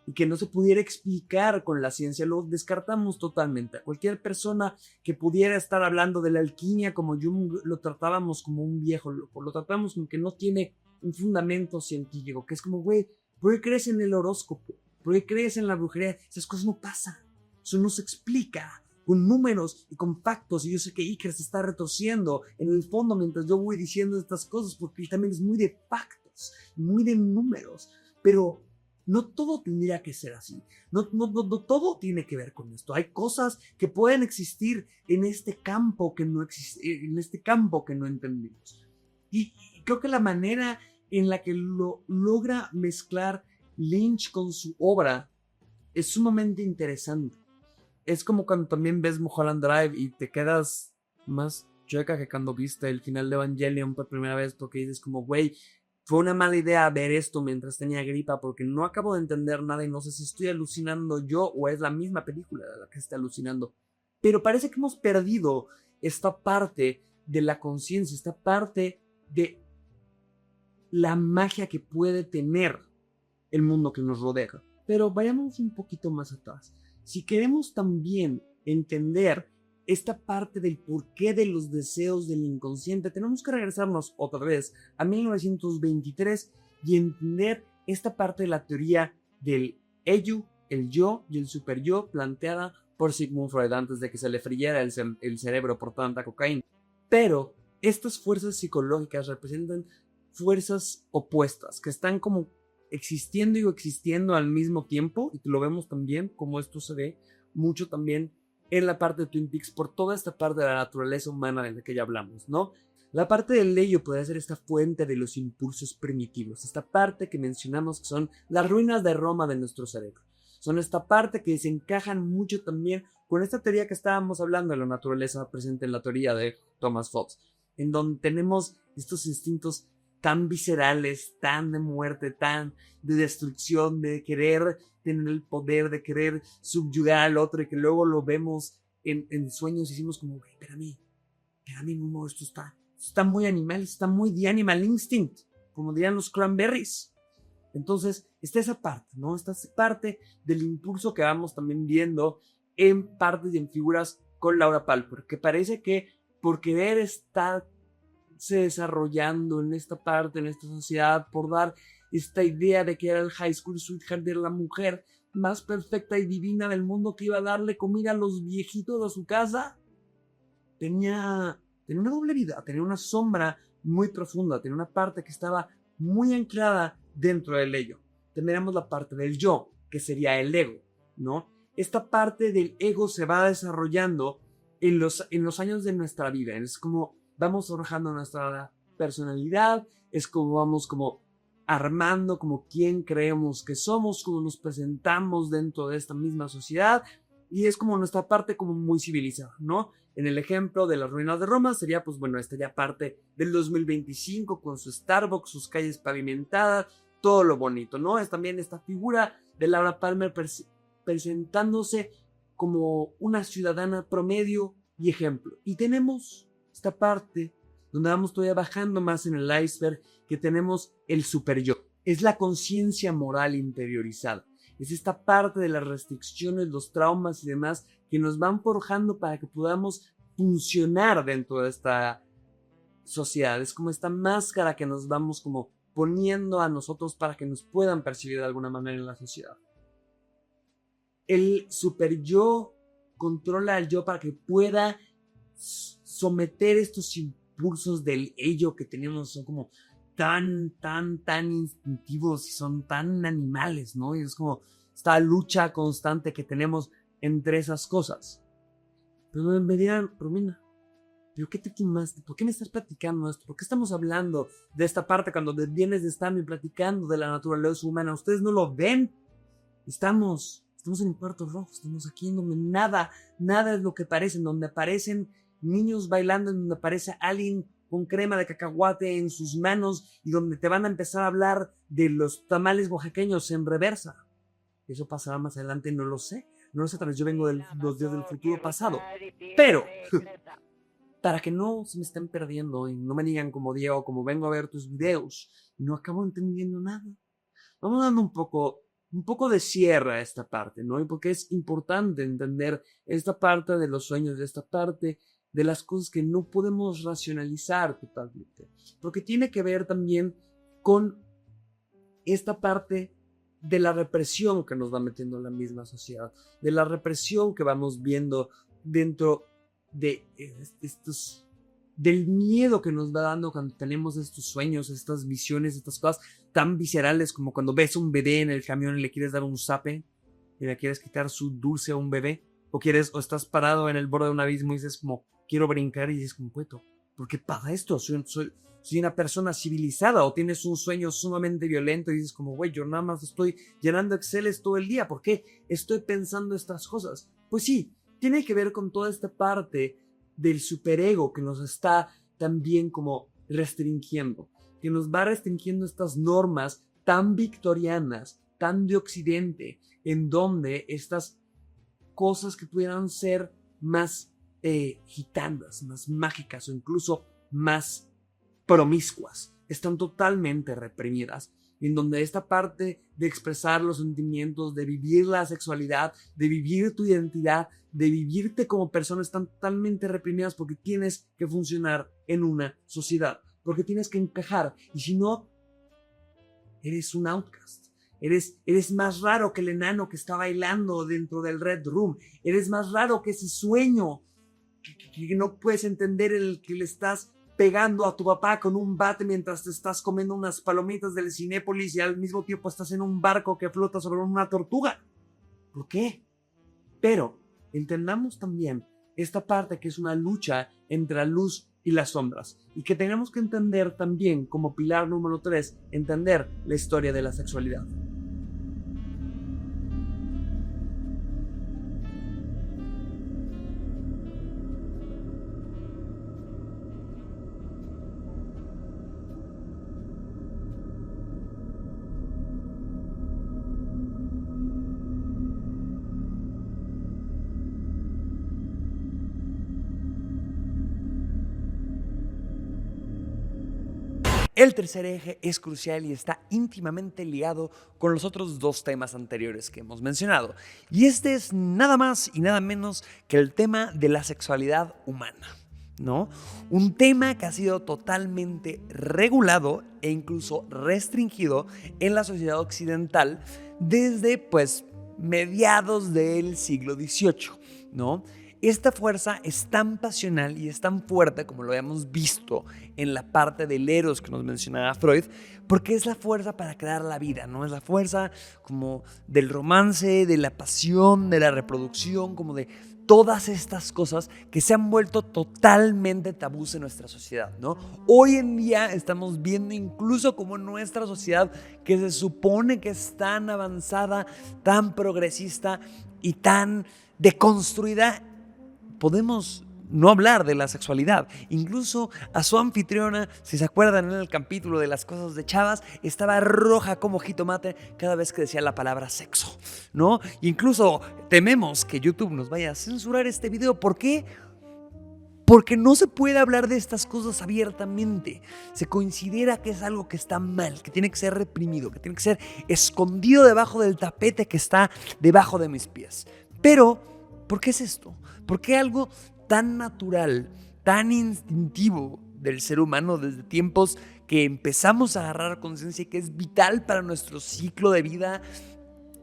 y que no se pudiera explicar con la ciencia, lo descartamos totalmente. A cualquier persona que pudiera estar hablando de la alquimia como Jung, lo tratábamos como un viejo loco, lo tratábamos como que no tiene un fundamento científico, que es como, güey, ¿por qué crees en el horóscopo? ¿Por qué crees en la brujería? Esas cosas no pasan, eso no se explica con números y con factos. Y yo sé que Iker se está retorciendo en el fondo mientras yo voy diciendo estas cosas, porque él también es muy de factos, muy de números, pero no todo tendría que ser así. No todo tiene que ver con esto. Hay cosas que pueden existir en este campo que no entendemos. Y creo que la manera en la que lo logra mezclar Lynch con su obra es sumamente interesante. Es como cuando también ves Mulholland Drive y te quedas más chueca que cuando viste el final de Evangelion por primera vez, porque dices como, güey, fue una mala idea ver esto mientras tenía gripa porque no acabo de entender nada y no sé si estoy alucinando yo o es la misma película la que está alucinando. Pero parece que hemos perdido esta parte de la conciencia, esta parte de la magia que puede tener el mundo que nos rodea. Pero vayamos un poquito más atrás. Si queremos también entender esta parte del porqué de los deseos del inconsciente, tenemos que regresarnos otra vez a 1923 y entender esta parte de la teoría del ello, el yo y el superyo planteada por Sigmund Freud antes de que se le friera el cerebro por tanta cocaína. Pero estas fuerzas psicológicas representan fuerzas opuestas que están como existiendo y existiendo al mismo tiempo, y lo vemos también como esto se ve mucho también en la parte de Twin Peaks por toda esta parte de la naturaleza humana de la que ya hablamos, ¿no? La parte del ello puede ser esta fuente de los impulsos primitivos, esta parte que mencionamos que son las ruinas de Roma de nuestro cerebro. Son esta parte que se encajan mucho también con esta teoría que estábamos hablando de la naturaleza presente en la teoría de Thomas Fox, en donde tenemos estos instintos tan viscerales, tan de muerte, tan de destrucción, de querer tener el poder, de querer subyugar al otro y que luego lo vemos en sueños y decimos como, espérame, no, esto está muy animal, está muy The Animal Instinct, como dirían los Cranberries. Entonces, está esa parte, ¿no? Está esa parte del impulso que vamos también viendo en partes y en figuras con Laura Palmer, que parece que por querer estarse desarrollando en esta parte, en esta sociedad, por dar esta idea de que era el high school sweetheart de la mujer más perfecta y divina del mundo que iba a darle comida a los viejitos de su casa, tenía una doble vida, tenía una sombra muy profunda, tenía una parte que estaba muy anclada dentro del ello. Tendríamos la parte del yo, que sería el ego, ¿no? Esta parte del ego se va desarrollando en los años de nuestra vida. Es como vamos forjando nuestra personalidad, es como vamos como armando como quién creemos que somos, cómo nos presentamos dentro de esta misma sociedad, y es como nuestra parte como muy civilizada, ¿no? En el ejemplo de las ruinas de Roma sería, pues bueno, esta ya parte del 2025 con su Starbucks, sus calles pavimentadas, todo lo bonito, ¿no? Es también esta figura de Laura Palmer presentándose como una ciudadana promedio y ejemplo. Y tenemos esta parte donde vamos todavía bajando más en el iceberg, que tenemos el super yo. Es la conciencia moral interiorizada. Es esta parte de las restricciones, los traumas y demás que nos van forjando para que podamos funcionar dentro de esta sociedad. Es como esta máscara que nos vamos como poniendo a nosotros para que nos puedan percibir de alguna manera en la sociedad. El super yo controla al yo para que pueda someter estos impulsos del ello que tenemos, son como tan instintivos y son tan animales, ¿no? Y es como esta lucha constante que tenemos entre esas cosas. Pero me dirán, Romina, ¿pero qué te fumaste? ¿Por qué me estás platicando esto? ¿Por qué estamos hablando de esta parte cuando vienes de estarme platicando de la naturaleza humana? ¿Ustedes no lo ven? Estamos en el cuarto rojo, estamos aquí en donde nada es lo que parece, en donde aparecen niños bailando, en donde aparece alguien con crema de cacahuate en sus manos y donde te van a empezar a hablar de los tamales oaxaqueños en reversa. Eso pasará más adelante, no lo sé, tal vez yo vengo de los días del futuro pasado. Pero, para que no se me estén perdiendo y no me digan como Diego, como vengo a ver tus videos y no acabo entendiendo nada, vamos dando un poco de cierre a esta parte, ¿no? Y porque es importante entender esta parte de los sueños, de esta parte de las cosas que no podemos racionalizar totalmente, porque tiene que ver también con esta parte de la represión que nos va metiendo en la misma sociedad, de la represión que vamos viendo dentro de del miedo que nos va dando cuando tenemos estos sueños, estas visiones, estas cosas tan viscerales como cuando ves un bebé en el camión y le quieres dar un zape y le quieres quitar su dulce a un bebé, o estás parado en el borde de un abismo y dices como quiero brincar y dices como puedo, ¿por qué pasa esto? Soy una persona civilizada, o tienes un sueño sumamente violento y dices como güey, yo nada más estoy llenando Exceles todo el día, ¿por qué estoy pensando estas cosas? Pues sí, tiene que ver con toda esta parte del superego que nos está también como restringiendo, que nos va restringiendo estas normas tan victorianas, tan de occidente, en donde estas cosas que pudieran ser más gitanas, más mágicas o incluso más promiscuas, están totalmente reprimidas, en donde esta parte de expresar los sentimientos, de vivir la sexualidad, de vivir tu identidad, de vivirte como persona, están totalmente reprimidas porque tienes que funcionar en una sociedad, porque tienes que encajar, y si no, eres un outcast. Eres más raro que el enano que está bailando dentro del Red Room. Eres más raro que ese sueño que no puedes entender, el que le estás pegando a tu papá con un bate mientras te estás comiendo unas palomitas del Cinépolis y al mismo tiempo estás en un barco que flota sobre una tortuga. ¿Por qué? Pero entendamos también esta parte que es una lucha entre la luz y las sombras. Y que tenemos que entender también, como pilar número 3, entender la historia de la sexualidad. El tercer eje es crucial y está íntimamente ligado con los otros dos temas anteriores que hemos mencionado. Y este es nada más y nada menos que el tema de la sexualidad humana, ¿no? Un tema que ha sido totalmente regulado e incluso restringido en la sociedad occidental desde, pues, mediados del siglo XVIII, ¿no? Esta fuerza es tan pasional y es tan fuerte como lo habíamos visto en la parte del Eros que nos mencionaba Freud, porque es la fuerza para crear la vida, ¿no? Es la fuerza como del romance, de la pasión, de la reproducción, como de todas estas cosas que se han vuelto totalmente tabús en nuestra sociedad, ¿no? Hoy en día estamos viendo incluso como nuestra sociedad, que se supone que es tan avanzada, tan progresista y tan deconstruida, podemos no hablar de la sexualidad. Incluso a su anfitriona, si se acuerdan en el capítulo de las cosas de chavas, estaba roja como jitomate cada vez que decía la palabra sexo, ¿no? Incluso tememos que YouTube nos vaya a censurar este video. ¿Por qué? Porque no se puede hablar de estas cosas abiertamente. Se considera que es algo que está mal, que tiene que ser reprimido, que tiene que ser escondido debajo del tapete que está debajo de mis pies. Pero, ¿por qué es esto? ¿Por qué algo tan natural, tan instintivo del ser humano desde tiempos que empezamos a agarrar conciencia y que es vital para nuestro ciclo de vida,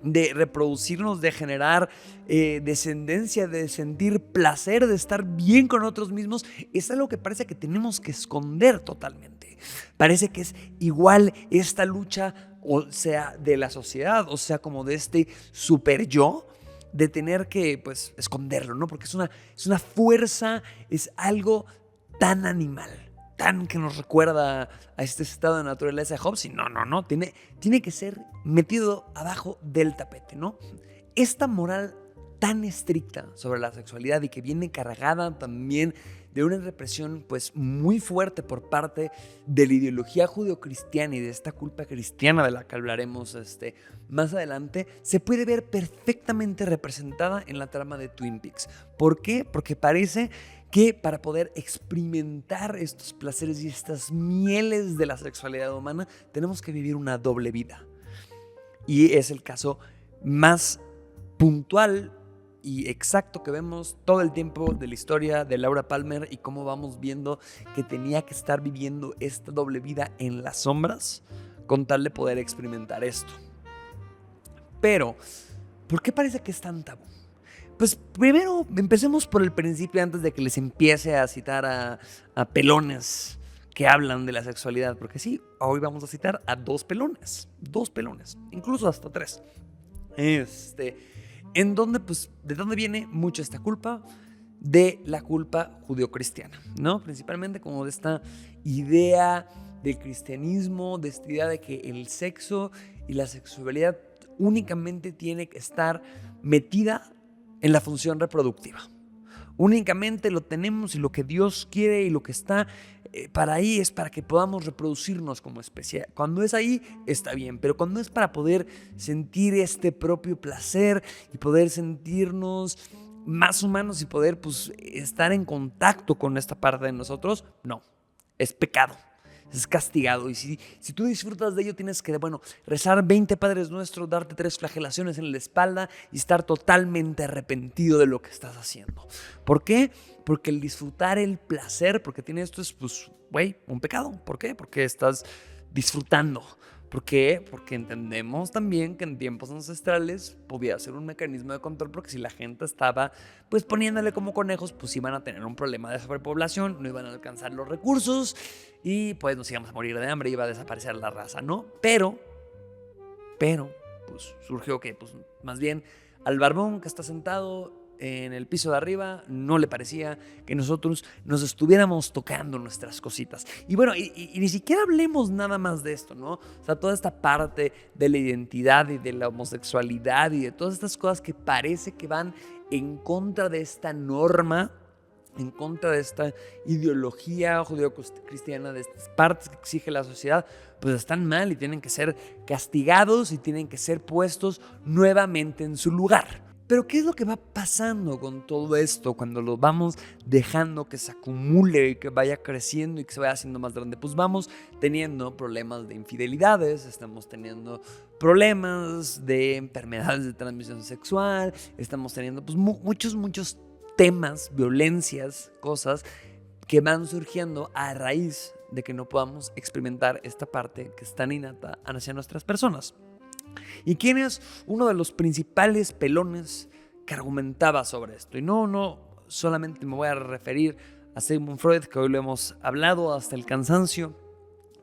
de reproducirnos, de generar descendencia, de sentir placer, de estar bien con nosotros mismos, es algo que parece que tenemos que esconder totalmente? Parece que es igual esta lucha, o sea, de la sociedad, o sea, como de este super yo, de tener que, pues, esconderlo, ¿no? Porque es una fuerza, es algo tan animal, tan que nos recuerda a este estado de naturaleza de Hobbes. Y no, tiene que ser metido abajo del tapete, ¿no? Esta moral tan estricta sobre la sexualidad y que viene cargada también de una represión, pues, muy fuerte por parte de la ideología judeocristiana y de esta culpa cristiana de la que hablaremos más adelante, se puede ver perfectamente representada en la trama de Twin Peaks. ¿Por qué? Porque parece que para poder experimentar estos placeres y estas mieles de la sexualidad humana, tenemos que vivir una doble vida. Y es el caso más puntual y exacto que vemos todo el tiempo de la historia de Laura Palmer, y cómo vamos viendo que tenía que estar viviendo esta doble vida en las sombras con tal de poder experimentar esto. Pero, ¿por qué parece que es tan tabú? Pues primero empecemos por el principio, antes de que les empiece a citar a pelones que hablan de la sexualidad, porque sí, hoy vamos a citar a dos pelones, incluso hasta tres. En donde, pues, ¿de dónde viene mucho esta culpa? De la culpa judeocristiana, ¿no? Principalmente como de esta idea del cristianismo, de esta idea de que el sexo y la sexualidad únicamente tiene que estar metida en la función reproductiva. Únicamente lo tenemos, y lo que Dios quiere y lo que está para ahí es para que podamos reproducirnos como especie. Cuando es ahí, está bien, pero cuando es para poder sentir este propio placer y poder sentirnos más humanos y poder, pues, estar en contacto con esta parte de nosotros, no, es pecado. Es castigado. Y si tú disfrutas de ello, tienes que, bueno, rezar 20 Padres Nuestros, darte 3 flagelaciones en la espalda y estar totalmente arrepentido de lo que estás haciendo. ¿Por qué? Porque el disfrutar el placer, porque tiene esto, es, pues, güey, un pecado. ¿Por qué? Porque estás disfrutando. ¿Por qué? Porque entendemos también que en tiempos ancestrales podía ser un mecanismo de control, porque si la gente estaba, pues, poniéndole como conejos, pues iban a tener un problema de sobrepoblación, no iban a alcanzar los recursos y pues nos íbamos a morir de hambre, iba a desaparecer la raza, ¿no? Pero, pues surgió que, pues, más bien al barbón que está sentado en el piso de arriba no le parecía que nosotros nos estuviéramos tocando nuestras cositas. Y bueno, y ni siquiera hablemos nada más de esto, ¿no? O sea, toda esta parte de la identidad y de la homosexualidad y de todas estas cosas que parece que van en contra de esta norma, en contra de esta ideología judeo-cristiana, de estas partes que exige la sociedad, pues están mal y tienen que ser castigados y tienen que ser puestos nuevamente en su lugar. Pero ¿qué es lo que va pasando con todo esto cuando lo vamos dejando que se acumule y que vaya creciendo y que se vaya haciendo más grande? Pues vamos teniendo problemas de infidelidades, estamos teniendo problemas de enfermedades de transmisión sexual, estamos teniendo pues muchos temas, violencias, cosas que van surgiendo a raíz de que no podamos experimentar esta parte que es tan innata hacia nuestras personas. ¿Y quién es uno de los principales pelones que argumentaba sobre esto? Y no solamente me voy a referir a Sigmund Freud, que hoy lo hemos hablado hasta el cansancio,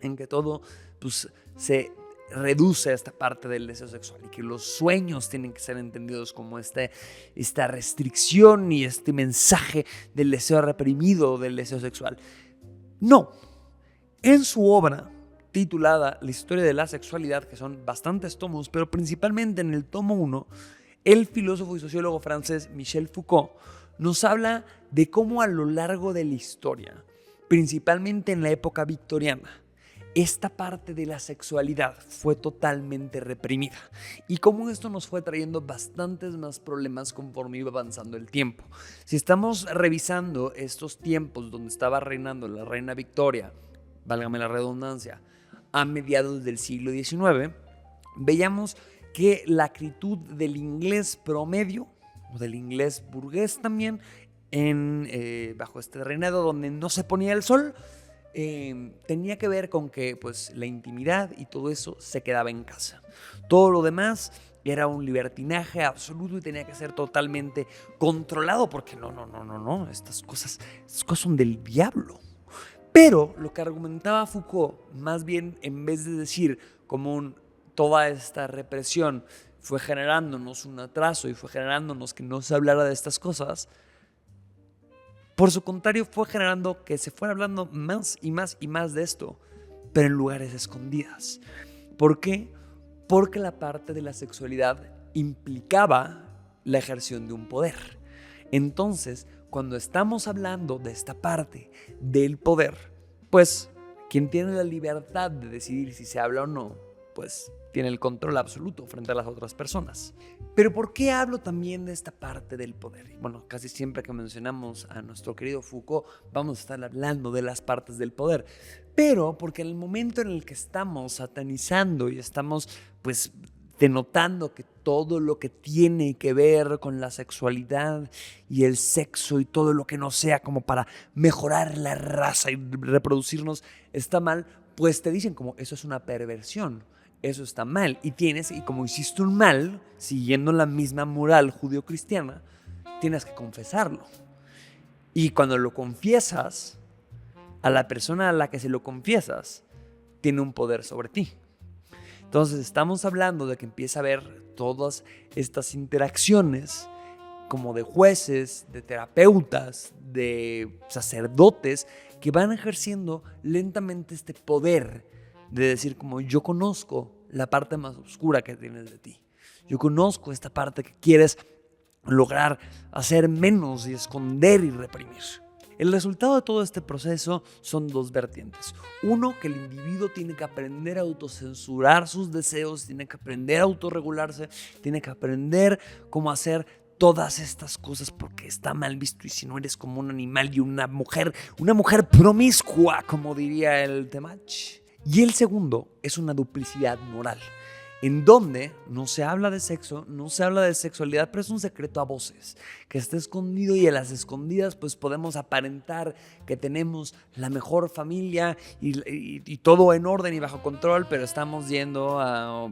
en que todo pues, se reduce a esta parte del deseo sexual y que los sueños tienen que ser entendidos como esta restricción y este mensaje del deseo reprimido, del deseo sexual. No, en su obra titulada La historia de la sexualidad, que son bastantes tomos, pero principalmente en el tomo 1, el filósofo y sociólogo francés Michel Foucault nos habla de cómo a lo largo de la historia, principalmente en la época victoriana, esta parte de la sexualidad fue totalmente reprimida y cómo esto nos fue trayendo bastantes más problemas conforme iba avanzando el tiempo. Si estamos revisando estos tiempos donde estaba reinando la reina Victoria, válgame la redundancia, a mediados del siglo XIX, veíamos que la acritud del inglés promedio, o del inglés burgués también, bajo este reinado donde no se ponía el sol, tenía que ver con que pues, la intimidad y todo eso se quedaba en casa. Todo lo demás era un libertinaje absoluto y tenía que ser totalmente controlado porque no, estas cosas son del diablo. Pero lo que argumentaba Foucault, más bien en vez de decir como toda esta represión fue generándonos un atraso y fue generándonos que no se hablara de estas cosas, por su contrario fue generando que se fuera hablando más y más de esto, pero en lugares escondidas. ¿Por qué? Porque la parte de la sexualidad implicaba la ejerción de un poder. Entonces, cuando estamos hablando de esta parte del poder, pues quien tiene la libertad de decidir si se habla o no, pues tiene el control absoluto frente a las otras personas. Pero ¿por qué hablo también de esta parte del poder? Bueno, casi siempre que mencionamos a nuestro querido Foucault, vamos a estar hablando de las partes del poder. Pero porque en el momento en el que estamos satanizando y estamos pues denotando que todo lo que tiene que ver con la sexualidad y el sexo y todo lo que no sea como para mejorar la raza y reproducirnos está mal, pues te dicen como eso es una perversión, eso está mal. Y como hiciste un mal, siguiendo la misma moral judio-cristiana, tienes que confesarlo. Y cuando lo confiesas, a la persona a la que se lo confiesas, tiene un poder sobre ti. Entonces estamos hablando de que empieza a haber todas estas interacciones como de jueces, de terapeutas, de sacerdotes que van ejerciendo lentamente este poder de decir como yo conozco la parte más oscura que tienes de ti. Yo conozco esta parte que quieres lograr hacer menos y esconder y reprimir. El resultado de todo este proceso son dos vertientes. Uno, que el individuo tiene que aprender a autocensurar sus deseos, tiene que aprender a autorregularse, tiene que aprender cómo hacer todas estas cosas porque está mal visto y si no eres como un animal y una mujer promiscua, como diría el Temach. Y el segundo es una duplicidad moral, en donde no se habla de sexo, no se habla de sexualidad, pero es un secreto a voces, que está escondido y a las escondidas pues podemos aparentar que tenemos la mejor familia y todo en orden y bajo control, pero estamos yendo a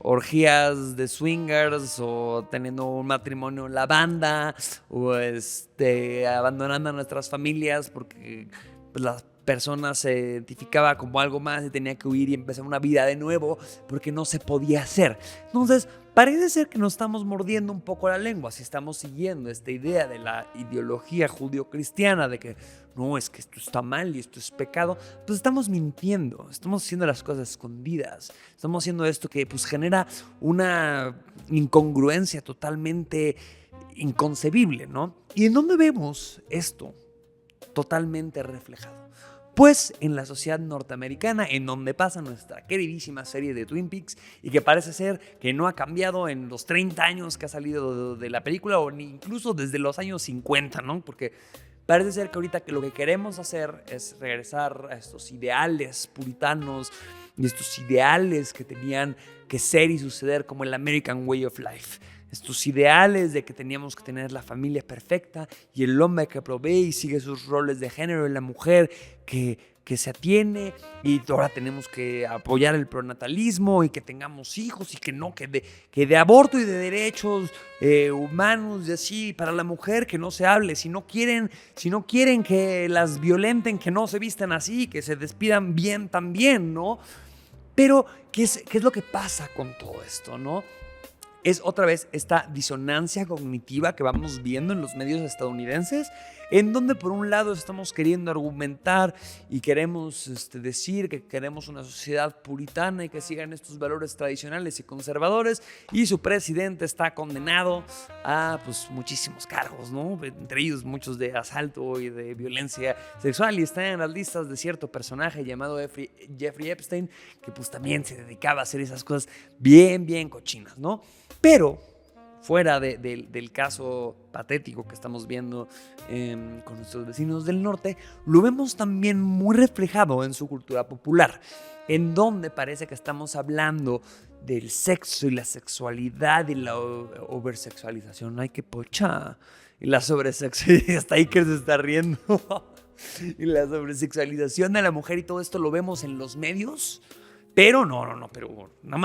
orgías de swingers o teniendo un matrimonio en la banda o abandonando a nuestras familias porque pues, las persona se identificaba como algo más y tenía que huir y empezar una vida de nuevo porque no se podía hacer. Entonces, parece ser que nos estamos mordiendo un poco la lengua si estamos siguiendo esta idea de la ideología judío-cristiana de que no, es que esto está mal y esto es pecado. Pues estamos mintiendo, estamos haciendo las cosas escondidas, estamos haciendo esto que pues genera una incongruencia totalmente inconcebible, ¿no? ¿Y en dónde vemos esto totalmente reflejado? Pues en la sociedad norteamericana, en donde pasa nuestra queridísima serie de Twin Peaks y que parece ser que no ha cambiado en los 30 años que ha salido de la película o ni incluso desde los años 50, ¿no? Porque parece ser que ahorita que lo que queremos hacer es regresar a estos ideales puritanos y estos ideales que tenían que ser y suceder como el American Way of Life. Estos ideales de que teníamos que tener la familia perfecta y el hombre que provee y sigue sus roles de género y la mujer que se atiene y ahora tenemos que apoyar el pronatalismo y que tengamos hijos y que no, que de aborto y de derechos humanos y así para la mujer que no se hable, si no quieren que las violenten, que no se vistan así, que se despidan bien también, ¿no? Pero, ¿qué es lo que pasa con todo esto, no? Es otra vez esta disonancia cognitiva que vamos viendo en los medios estadounidenses, en donde por un lado estamos queriendo argumentar y queremos decir que queremos una sociedad puritana y que sigan estos valores tradicionales y conservadores, y su presidente está condenado a pues, muchísimos cargos, ¿no? Entre ellos muchos de asalto y de violencia sexual, y está en las listas de cierto personaje llamado Jeffrey Epstein, que pues también se dedicaba a hacer esas cosas bien, bien cochinas, ¿no? Pero fuera del caso patético que estamos viendo con nuestros vecinos del norte, lo vemos también muy reflejado en su cultura popular, en donde parece que estamos hablando del sexo y la sexualidad y la oversexualización. ¡Ay, qué pocha! Y la sobresexualización, hasta ahí que se está riendo. Y la sobresexualización de la mujer y todo esto lo vemos en los medios. Pero pero nada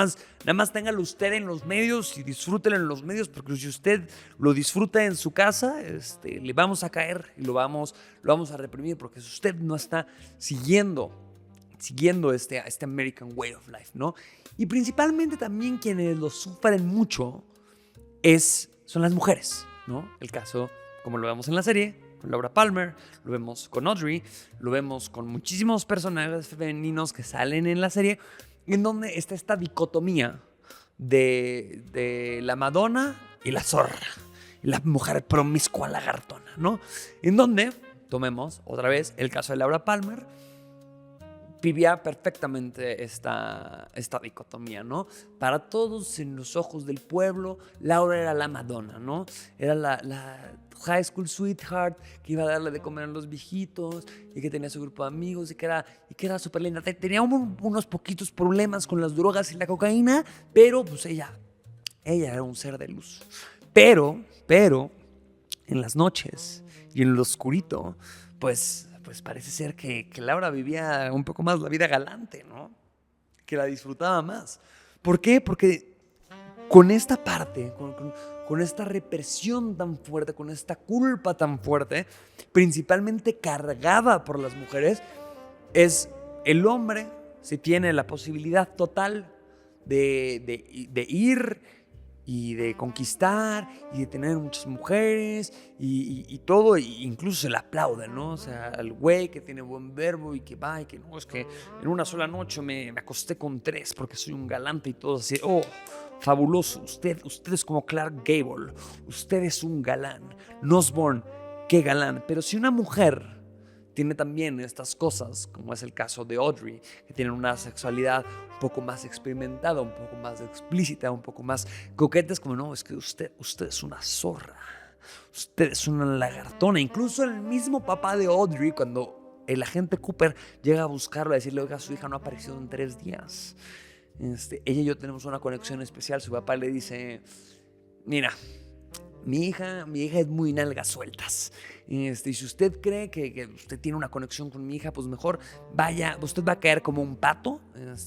más téngalo usted en los medios y disfrútelo en los medios, porque si usted lo disfruta en su casa, le vamos a caer y lo vamos a reprimir, porque si usted no está siguiendo este American Way of Life, ¿no? Y principalmente también quienes lo sufren mucho son las mujeres, ¿no? El caso, como lo vemos en la serie, con Laura Palmer, lo vemos con Audrey, lo vemos con muchísimos personajes femeninos que salen en la serie, en donde está esta dicotomía de la Madonna y la zorra, y la mujer promiscua lagartona, ¿no? En donde, tomemos otra vez el caso de Laura Palmer, vivía perfectamente esta dicotomía, ¿no? Para todos en los ojos del pueblo, Laura era la Madonna, ¿no? Era la high school sweetheart que iba a darle de comer a los viejitos y que tenía su grupo de amigos y que era súper linda. Tenía unos poquitos problemas con las drogas y la cocaína, pero pues ella era un ser de luz. Pero, en las noches y en lo oscurito, pues parece ser que Laura vivía un poco más la vida galante, ¿no? Que la disfrutaba más. ¿Por qué? Porque con esta parte, con esta represión tan fuerte, con esta culpa tan fuerte, principalmente cargada por las mujeres, es el hombre si tiene la posibilidad total de ir y de conquistar y de tener muchas mujeres y todo, e incluso se le aplaude, ¿no? O sea, al güey que tiene buen verbo y que va y que no, es que en una sola noche me acosté con 3 porque soy un galante y todo así. Oh, fabuloso, usted es como Clark Gable, usted es un galán. Osborn, qué galán. Pero si una mujer tiene también estas cosas, como es el caso de Audrey, que tienen una sexualidad un poco más experimentada, un poco más explícita, un poco más coqueta, es como, no, es que usted es una zorra, usted es una lagartona. Incluso el mismo papá de Audrey, cuando el agente Cooper llega a buscarlo, a decirle, oiga, su hija no ha aparecido en 3 días. Ella y yo tenemos una conexión especial. Su papá le dice, mira, Mi hija es muy nalgas sueltas. Y si usted cree que usted tiene una conexión con mi hija, pues mejor usted va a caer como un pato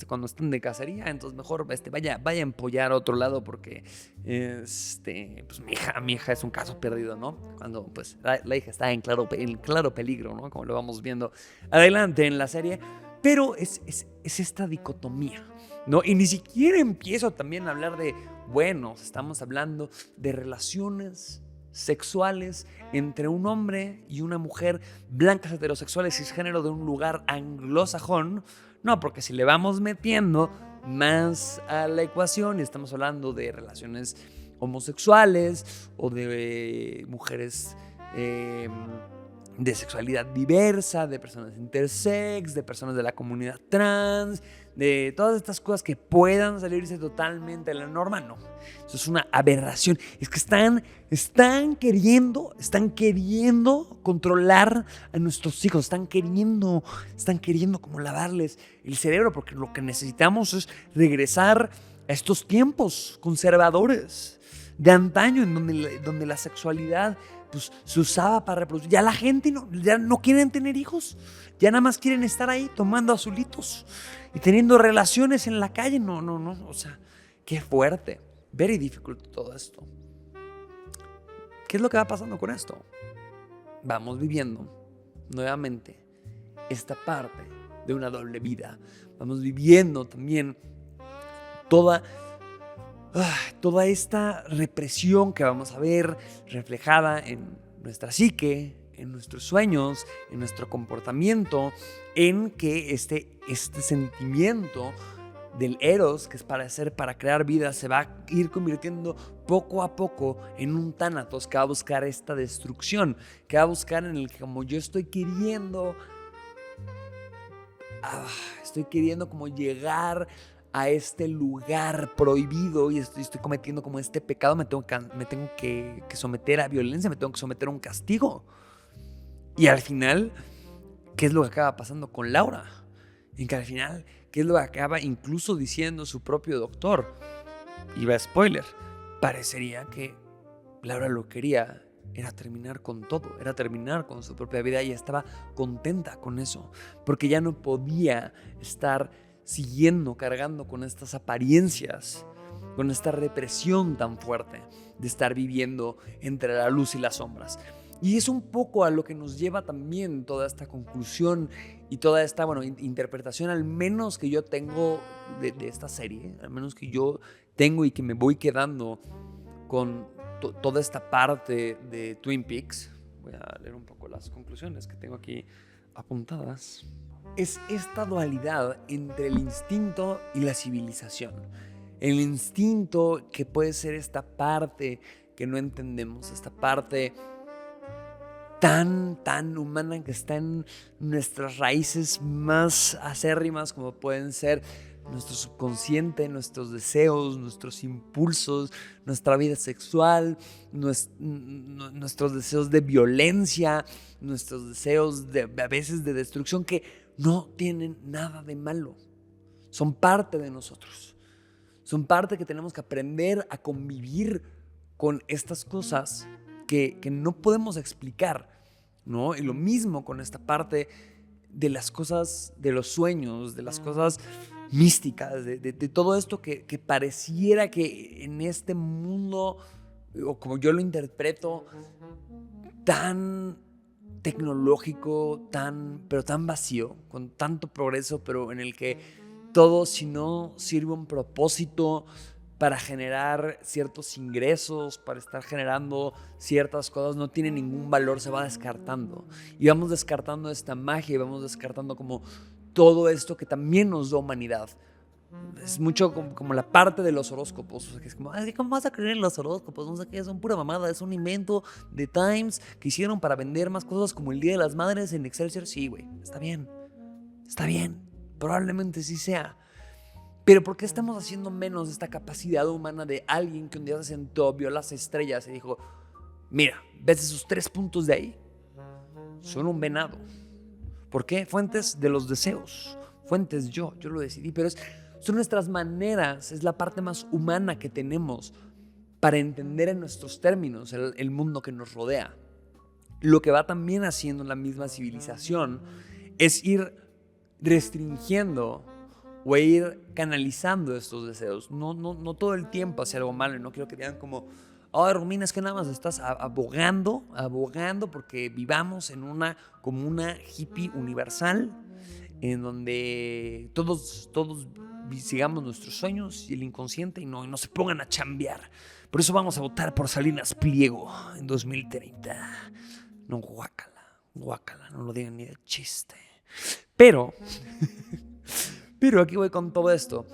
cuando estén de cacería. Entonces mejor vaya a empollar a otro lado porque pues mi hija es un caso perdido, ¿no? Cuando pues la hija está en claro peligro, ¿no? Como lo vamos viendo adelante en la serie. Pero es esta dicotomía, ¿no? Y ni siquiera empiezo también a hablar de, bueno, estamos hablando de relaciones sexuales entre un hombre y una mujer blancas, heterosexuales, cisgénero de un lugar anglosajón. No, porque si le vamos metiendo más a la ecuación y estamos hablando de relaciones homosexuales o de mujeres de sexualidad diversa, de personas intersex, de personas de la comunidad trans, de todas estas cosas que puedan salirse totalmente de la norma, no. Eso es una aberración. Es que están queriendo controlar a nuestros hijos, están queriendo como lavarles el cerebro, porque lo que necesitamos es regresar a estos tiempos conservadores de antaño, en donde la sexualidad pues se usaba para reproducir. Ya la gente ya no quieren tener hijos. Ya nada más quieren estar ahí tomando azulitos y teniendo relaciones en la calle. No. O sea, qué fuerte. Very difficult todo esto. ¿Qué es lo que va pasando con esto? Vamos viviendo nuevamente esta parte de una doble vida. Vamos viviendo también toda esta represión que vamos a ver reflejada en nuestra psique, en nuestros sueños, en nuestro comportamiento, en que este sentimiento del Eros, que es para crear vida, se va a ir convirtiendo poco a poco en un Thanatos que va a buscar esta destrucción, que va a buscar en el que como yo estoy queriendo como llegar a este lugar prohibido y estoy cometiendo como este pecado, me tengo que someter a violencia, me tengo que someter a un castigo. Y al final, ¿qué es lo que acaba pasando con Laura? En que al final, ¿qué es lo que acaba incluso diciendo su propio doctor? Y va spoiler, parecería que Laura lo quería era terminar con todo, era terminar con su propia vida y estaba contenta con eso, porque ya no podía estar cargando con estas apariencias, con esta represión tan fuerte de estar viviendo entre la luz y las sombras. Y es un poco a lo que nos lleva también toda esta conclusión y toda esta interpretación, al menos que yo tengo de esta serie, al menos que yo tengo y que me voy quedando con toda esta parte de Twin Peaks. Voy a leer un poco las conclusiones que tengo aquí apuntadas. Es esta dualidad entre el instinto y la civilización. El instinto que puede ser esta parte que no entendemos, esta parte tan humana que está en nuestras raíces más acérrimas, como pueden ser nuestro subconsciente, nuestros deseos, nuestros impulsos, nuestra vida sexual, nuestros deseos de violencia, nuestros deseos a veces de destrucción, que no tienen nada de malo. Son parte de nosotros. Son parte que tenemos que aprender a convivir con estas cosas que no podemos explicar, ¿no? Y lo mismo con esta parte de las cosas, de los sueños, de las cosas místicas, de todo esto que pareciera que en este mundo, o como yo lo interpreto, tan tecnológico, pero tan vacío, con tanto progreso, pero en el que todo, si no sirve un propósito para generar ciertos ingresos, para estar generando ciertas cosas, no tiene ningún valor, se va descartando. Y vamos descartando esta magia y vamos descartando como todo esto que también nos da humanidad. Es mucho como la parte de los horóscopos. O sea, que es como, ¿cómo vas a creer en los horóscopos? No sé qué, son pura mamada. Es un invento de Times que hicieron para vender más cosas como el Día de las Madres en Excelsior. Sí, güey, está bien. Probablemente sí sea. Pero ¿por qué estamos haciendo menos esta capacidad humana de alguien que un día se sentó, vio las estrellas y dijo, mira, ¿ves esos 3 puntos de ahí? Son un venado. ¿Por qué? Fuentes de los deseos. Fuentes yo lo decidí. Pero son nuestras maneras, es la parte más humana que tenemos para entender en nuestros términos el mundo que nos rodea. Lo que va también haciendo la misma civilización es ir restringiendo o ir canalizando estos deseos. No todo el tiempo hacia algo malo. Y no quiero que digan como, Romina, es que nada más estás abogando porque vivamos en una comuna hippie universal en donde todos sigamos nuestros sueños y el inconsciente y no se pongan a chambear. Por eso vamos a votar por Salinas Pliego en 2030. No, guácala, no lo digan ni de chiste. Pero aquí voy con todo esto.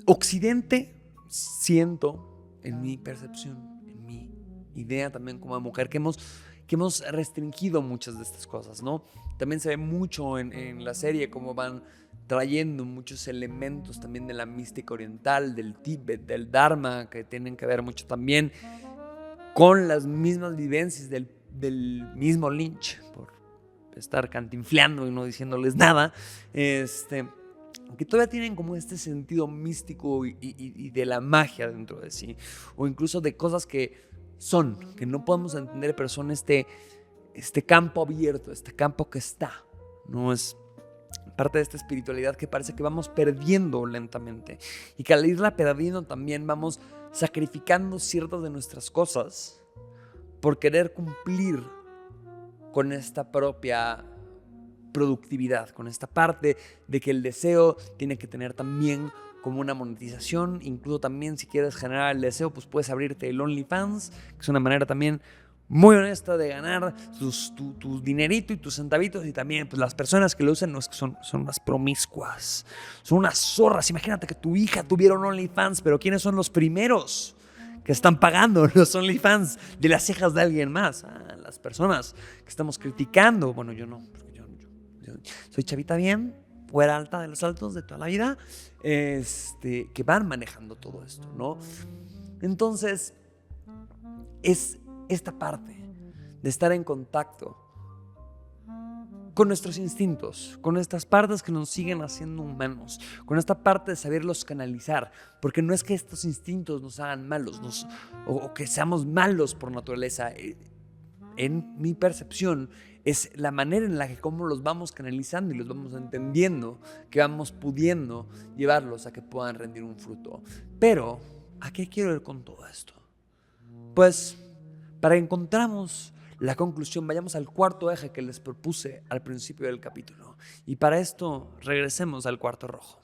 Occidente, siento, en mi percepción, en mi idea también como mujer, que hemos restringido muchas de estas cosas, ¿no? También se ve mucho en la serie cómo van trayendo muchos elementos también de la mística oriental, del Tíbet, del Dharma, que tienen que ver mucho también con las mismas vivencias del mismo Lynch, por estar cantinfleando y no diciéndoles nada, que todavía tienen como este sentido místico y de la magia dentro de sí, o incluso de cosas que no podemos entender, pero son este campo abierto, este campo que está, no es parte de esta espiritualidad que parece que vamos perdiendo lentamente, y que al irla perdiendo también vamos sacrificando ciertas de nuestras cosas por querer cumplir con esta propia productividad, con esta parte de que el deseo tiene que tener también como una monetización. Incluso también si quieres generar el deseo, pues puedes abrirte el OnlyFans, que es una manera también muy honesta de ganar tu dinerito y tus centavitos. Y también pues las personas que lo usan no es que son unas promiscuas, son unas zorras. Imagínate que tu hija tuviera un OnlyFans, pero ¿quiénes son los primeros que están pagando los OnlyFans de las hijas de alguien más? Las personas que estamos criticando. Bueno, yo no, porque yo soy chavita bien, fuera alta de los altos de toda la vida, que van manejando todo esto, ¿no? Entonces, es esta parte de estar en contacto con nuestros instintos, con estas partes que nos siguen haciendo humanos, con esta parte de saberlos canalizar, porque no es que estos instintos nos hagan malos, o que seamos malos por naturaleza. En mi percepción, es la manera en la que cómo los vamos canalizando y los vamos entendiendo, que vamos pudiendo llevarlos a que puedan rendir un fruto. Pero, ¿a qué quiero ir con todo esto? Pues, para que encontramos la conclusión, vayamos al cuarto eje que les propuse al principio del capítulo. Y para esto, regresemos al cuarto rojo.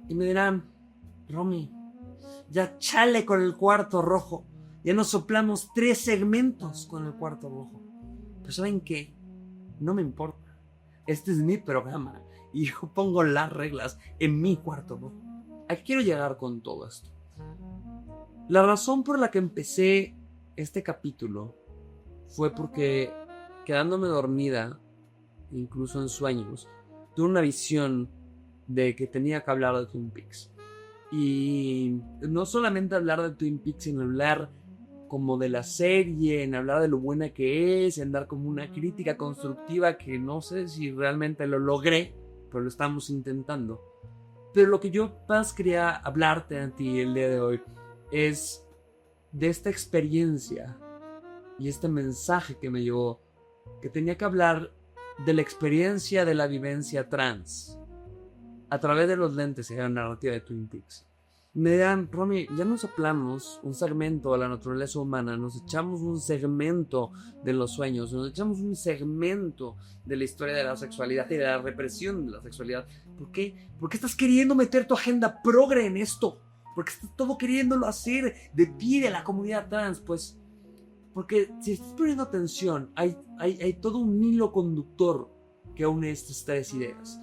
Y me dirán, Romy, ya chale con el cuarto rojo. Ya nos soplamos 3 segmentos con el cuarto rojo. Pero ¿saben qué? No me importa. Este es mi programa y yo pongo las reglas en mi cuarto rojo. ¿A qué quiero llegar con todo esto? La razón por la que empecé este capítulo fue porque, quedándome dormida, incluso en sueños, tuve una visión de que tenía que hablar de Twin Peaks. Y no solamente hablar de Twin Peaks, sino hablar como de la serie, en hablar de lo buena que es, en dar como una crítica constructiva que no sé si realmente lo logré, pero lo estamos intentando. Pero lo que yo más quería hablarte a ti el día de hoy es de esta experiencia y este mensaje que me llegó, que tenía que hablar de la experiencia de la vivencia trans a través de los lentes de la narrativa de Twin Peaks. Me dirán, Romy, ya nos soplamos un segmento de la naturaleza humana, nos echamos un segmento de los sueños, nos echamos un segmento de la historia de la sexualidad y de la represión de la sexualidad. ¿Por qué? ¿Por qué estás queriendo meter tu agenda progre en esto? ¿Por qué estás todo queriéndolo hacer de ti, de la comunidad trans? Pues Porque si estás poniendo atención, hay todo un hilo conductor que une estas tres ideas.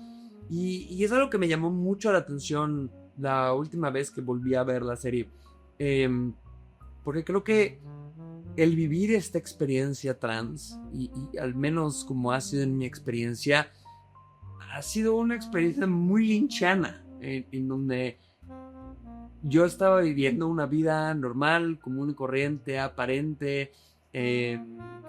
Y es algo que me llamó mucho la atención la última vez que volví a ver la serie. Porque creo que el vivir esta experiencia trans, y al menos como ha sido en mi experiencia, ha sido una experiencia muy linchana, en donde yo estaba viviendo una vida normal, común y corriente, aparente, que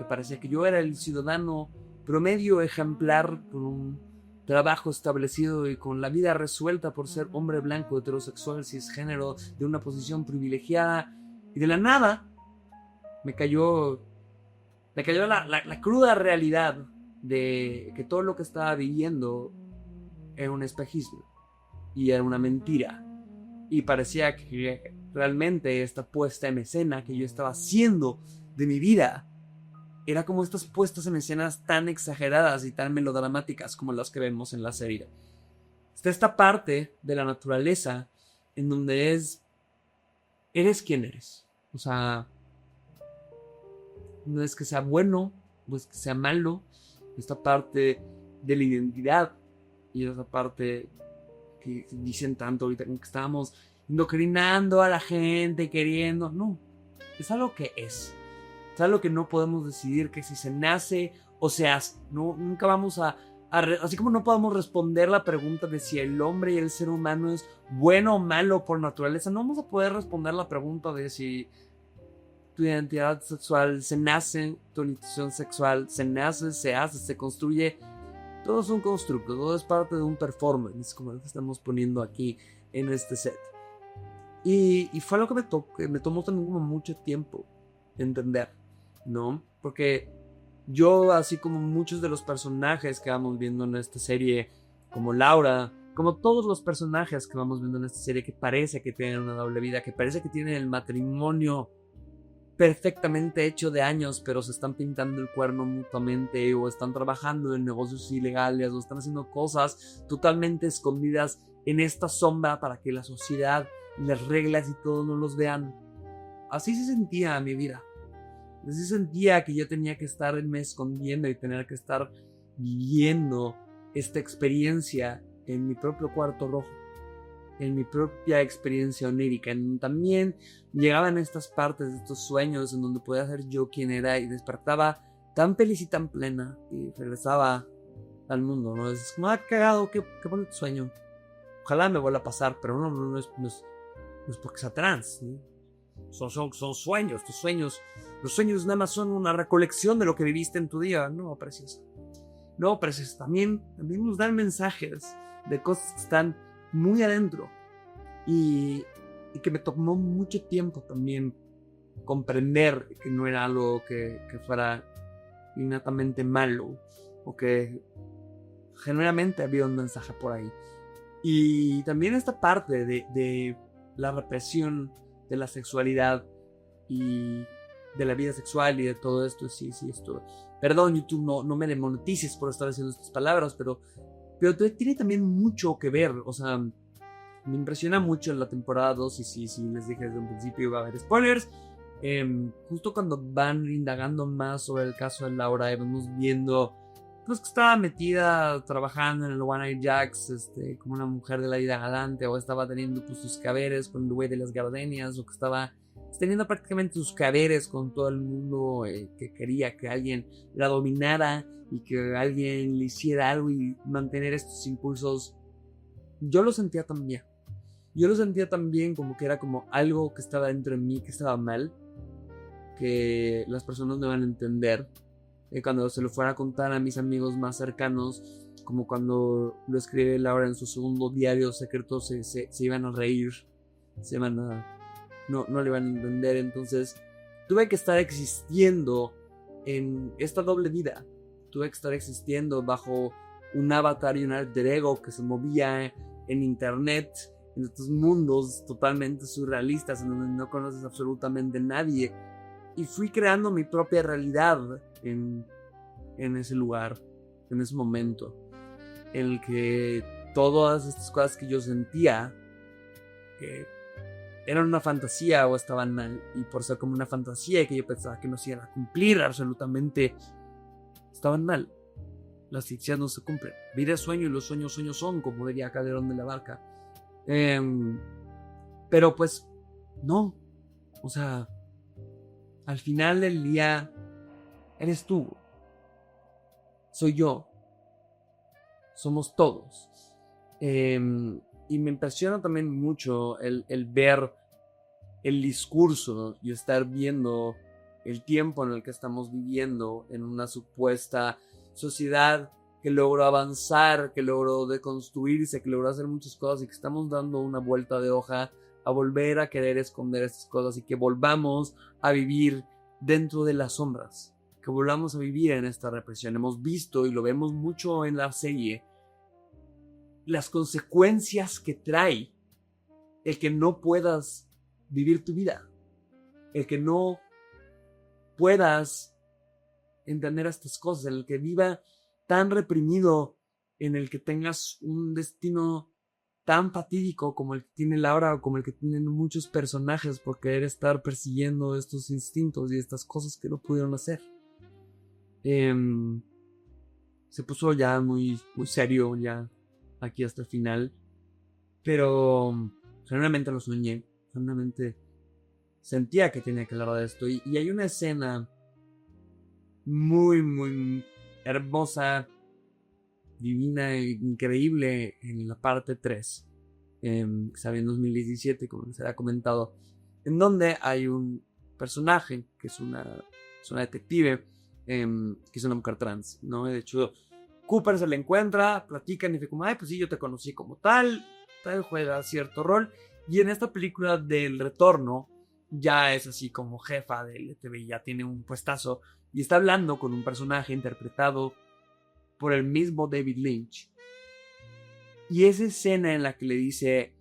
parecía que yo era el ciudadano promedio ejemplar con un trabajo establecido y con la vida resuelta por ser hombre blanco, heterosexual, cisgénero, de una posición privilegiada, y de la nada me cayó la cruda realidad de que todo lo que estaba viviendo era un espejismo y era una mentira. Y parecía que realmente esta puesta en escena que yo estaba haciendo de mi vida era como estas puestas en escenas tan exageradas y tan melodramáticas como las que vemos en la serie. Está esta parte de la naturaleza en donde eres quien eres. O sea, no es que sea bueno, no es que sea malo. Esta parte de la identidad y esa parte que dicen tanto ahorita, como que estábamos indoctrinando a la gente, queriendo. No, es algo que es algo que no podemos decidir que si se nace o se hace. No, nunca vamos así como no podemos responder la pregunta de si el hombre y el ser humano es bueno o malo por naturaleza, no vamos a poder responder la pregunta de si tu identidad sexual se nace, tu orientación sexual se nace, se hace, se construye. Todo es un constructo, todo es parte de un performance, como el que estamos poniendo aquí en este set. Y fue algo que me tomó también como mucho tiempo entender, ¿no? Porque yo, así como muchos de los personajes que vamos viendo en esta serie, como Laura, como todos los personajes que vamos viendo en esta serie, que parece que tienen una doble vida, que parece que tienen el matrimonio perfectamente hecho de años, pero se están pintando el cuerno mutuamente, o están trabajando en negocios ilegales, o están haciendo cosas totalmente escondidas en esta sombra para que la sociedad, las reglas y todo no los vean. Así se sentía mi vida. Así sentía que yo tenía que estarme escondiendo y tener que estar viviendo esta experiencia en mi propio cuarto rojo, en mi propia experiencia onírica, en donde también llegaban estas partes, estos sueños en donde podía ser yo quien era y despertaba tan feliz y tan plena y regresaba al mundo, ¿no? Es como, cagado, qué bonito sueño. Ojalá me vuelva a pasar, pero no es porque sea trans, ¿no? Son sueños, tus sueños. Los sueños nada más son una recolección de lo que viviste en tu día. No, preciosa. No, preciosa. También nos dan mensajes de cosas que están muy adentro. Y que me tomó mucho tiempo también comprender que no era algo que fuera innatamente malo. O que generalmente había un mensaje por ahí. Y también esta parte de la represión de la sexualidad y de la vida sexual y de todo esto. Sí, esto. Perdón, YouTube, no me demonetices por estar haciendo estas palabras, pero tiene también mucho que ver. O sea, me impresiona mucho en la temporada 2, y sí, les dije desde un principio iba a haber spoilers. Justo cuando van indagando más sobre el caso de Laura, y vamos viendo pues que estaba metida trabajando en el One Night Jacks, como una mujer de la vida galante, o estaba teniendo pues sus caberes con el güey de las gardenias, o que estaba teniendo prácticamente sus caberes con todo el mundo, que quería que alguien la dominara y que alguien le hiciera algo y mantener estos impulsos. Yo lo sentía también. Yo lo sentía también como que era como algo que estaba dentro de mí, que estaba mal, que las personas no iban a entender. Cuando se lo fuera a contar a mis amigos más cercanos, como cuando lo escribe Laura en su segundo diario secreto, se iban a reír, no le iban a entender. Entonces tuve que estar existiendo en esta doble vida, tuve que estar existiendo bajo un avatar y un alter ego que se movía en internet, en estos mundos totalmente surrealistas en donde no conoces absolutamente a nadie. Y fui creando mi propia realidad en ese lugar, en ese momento, en el que todas estas cosas que yo sentía, que eran una fantasía o estaban mal, y por ser como una fantasía y que yo pensaba que no se iban a cumplir absolutamente, estaban mal. Las ficciones no se cumplen. Vida es sueño y los sueños sueños son, como diría Calderón de la Barca. Pero pues no, o sea, al final del día eres tú, soy yo, somos todos. Y me impresiona también mucho el ver el discurso y estar viendo el tiempo en el que estamos viviendo en una supuesta sociedad que logró avanzar, que logró deconstruirse, que logró hacer muchas cosas y que estamos dando una vuelta de hoja a volver a querer esconder estas cosas y que volvamos a vivir dentro de las sombras, que volvamos a vivir en esta represión. Hemos visto y lo vemos mucho en la serie las consecuencias que trae el que no puedas vivir tu vida, el que no puedas entender estas cosas, el que viva tan reprimido, en el que tengas un destino tan fatídico como el que tiene Laura o como el que tienen muchos personajes por querer estar persiguiendo estos instintos y estas cosas que no pudieron hacer. Se puso ya muy, muy serio ya aquí hasta el final, pero genuinamente lo soñé, genuinamente sentía que tenía que hablar de esto, y hay una escena muy, muy hermosa, divina e increíble en la parte 3, que salió en 2017, como les había comentado, en donde hay un personaje que es una detective, que es una mujer trans, ¿no? De hecho, Cooper se le encuentra, platican y dice como, ay, pues sí, yo te conocí como tal juega cierto rol, y en esta película del retorno ya es así como jefa del TV, ya tiene un puestazo, y está hablando con un personaje interpretado por el mismo David Lynch. Y esa escena en la que le dice,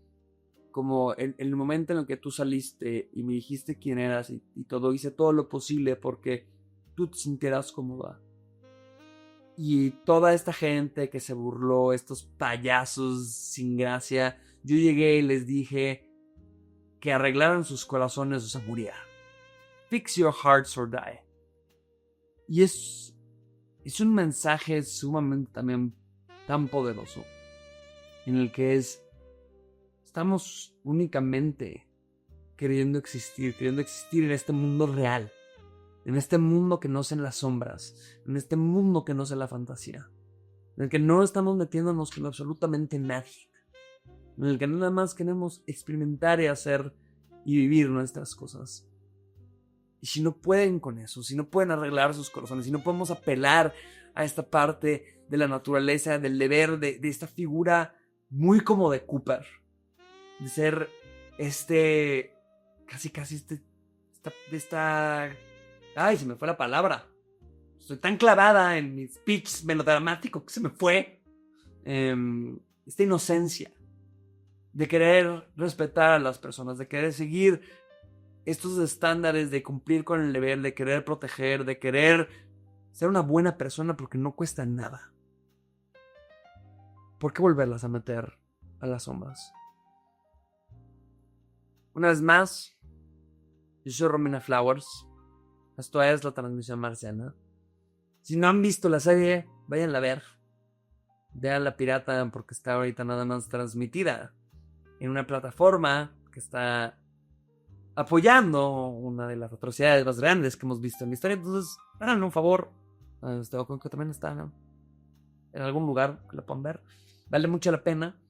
como en el momento en el que tú saliste y me dijiste quién eras y todo, hice todo lo posible porque tú te sintieras cómoda. Y toda esta gente que se burló, estos payasos sin gracia, yo llegué y les dije que arreglaran sus corazones o se murieran. Fix your hearts or die. Y es un mensaje sumamente también tan poderoso, en el que estamos únicamente queriendo existir en este mundo real, en este mundo que no es en las sombras, en este mundo que no es en la fantasía, en el que no estamos metiéndonos con absolutamente nadie, en el que nada más queremos experimentar y hacer y vivir nuestras cosas. Y si no pueden con eso, si no pueden arreglar sus corazones, si no podemos apelar a esta parte de la naturaleza, del deber, de esta figura muy como de Cooper, de ser ay, se me fue la palabra. Estoy tan clavada en mi speech melodramático que se me fue. Esta inocencia de querer respetar a las personas, de querer seguir estos estándares, de cumplir con el deber, de querer proteger, de querer ser una buena persona porque no cuesta nada. ¿Por qué volverlas a meter a las sombras? Una vez más, yo soy Romina Flowers. Esto es La Transmisión Marciana. Si no han visto la serie, váyanla a ver. Vean La Pirata porque está ahorita nada más transmitida en una plataforma que está apoyando una de las atrocidades más grandes que hemos visto en la historia. Entonces, háganme un favor. Creo que también está, ¿no?, en algún lugar que la puedan ver. Vale mucho la pena.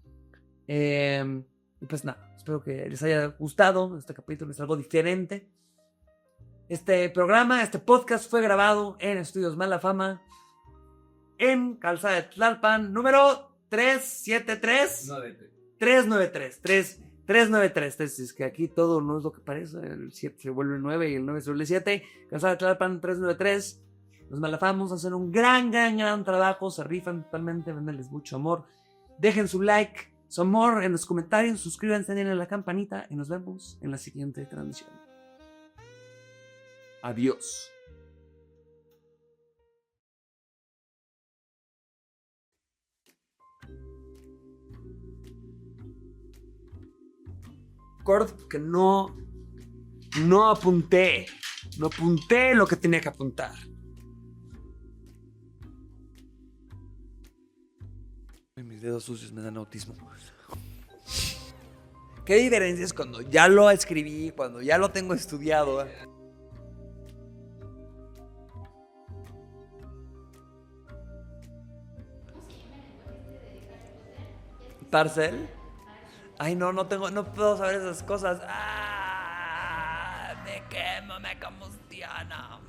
Y pues nada, espero que les haya gustado este capítulo. Es algo diferente. Este programa, este podcast fue grabado en Estudios Mala Fama, en Calzada de Tlalpan, número 373. 393. Es que aquí todo no es lo que parece. El 7 se vuelve 9 y el 9 se vuelve 7. Calzada de Tlalpan 393. Los Malafamos hacen un gran trabajo. Se rifan totalmente. Vendenles mucho amor. Dejen su like, su amor en los comentarios. Suscríbanse, denle a la campanita. Y nos vemos en la siguiente transmisión. Adiós. acuerdo porque no apunté. No apunté lo que tenía que apuntar. Mis dedos sucios me dan autismo. ¿Qué diferencia es cuando ya lo escribí, cuando ya lo tengo estudiado? ¿Parcel? Ay, no puedo saber esas cosas. ¡Ah! Me quemo, me combustiona.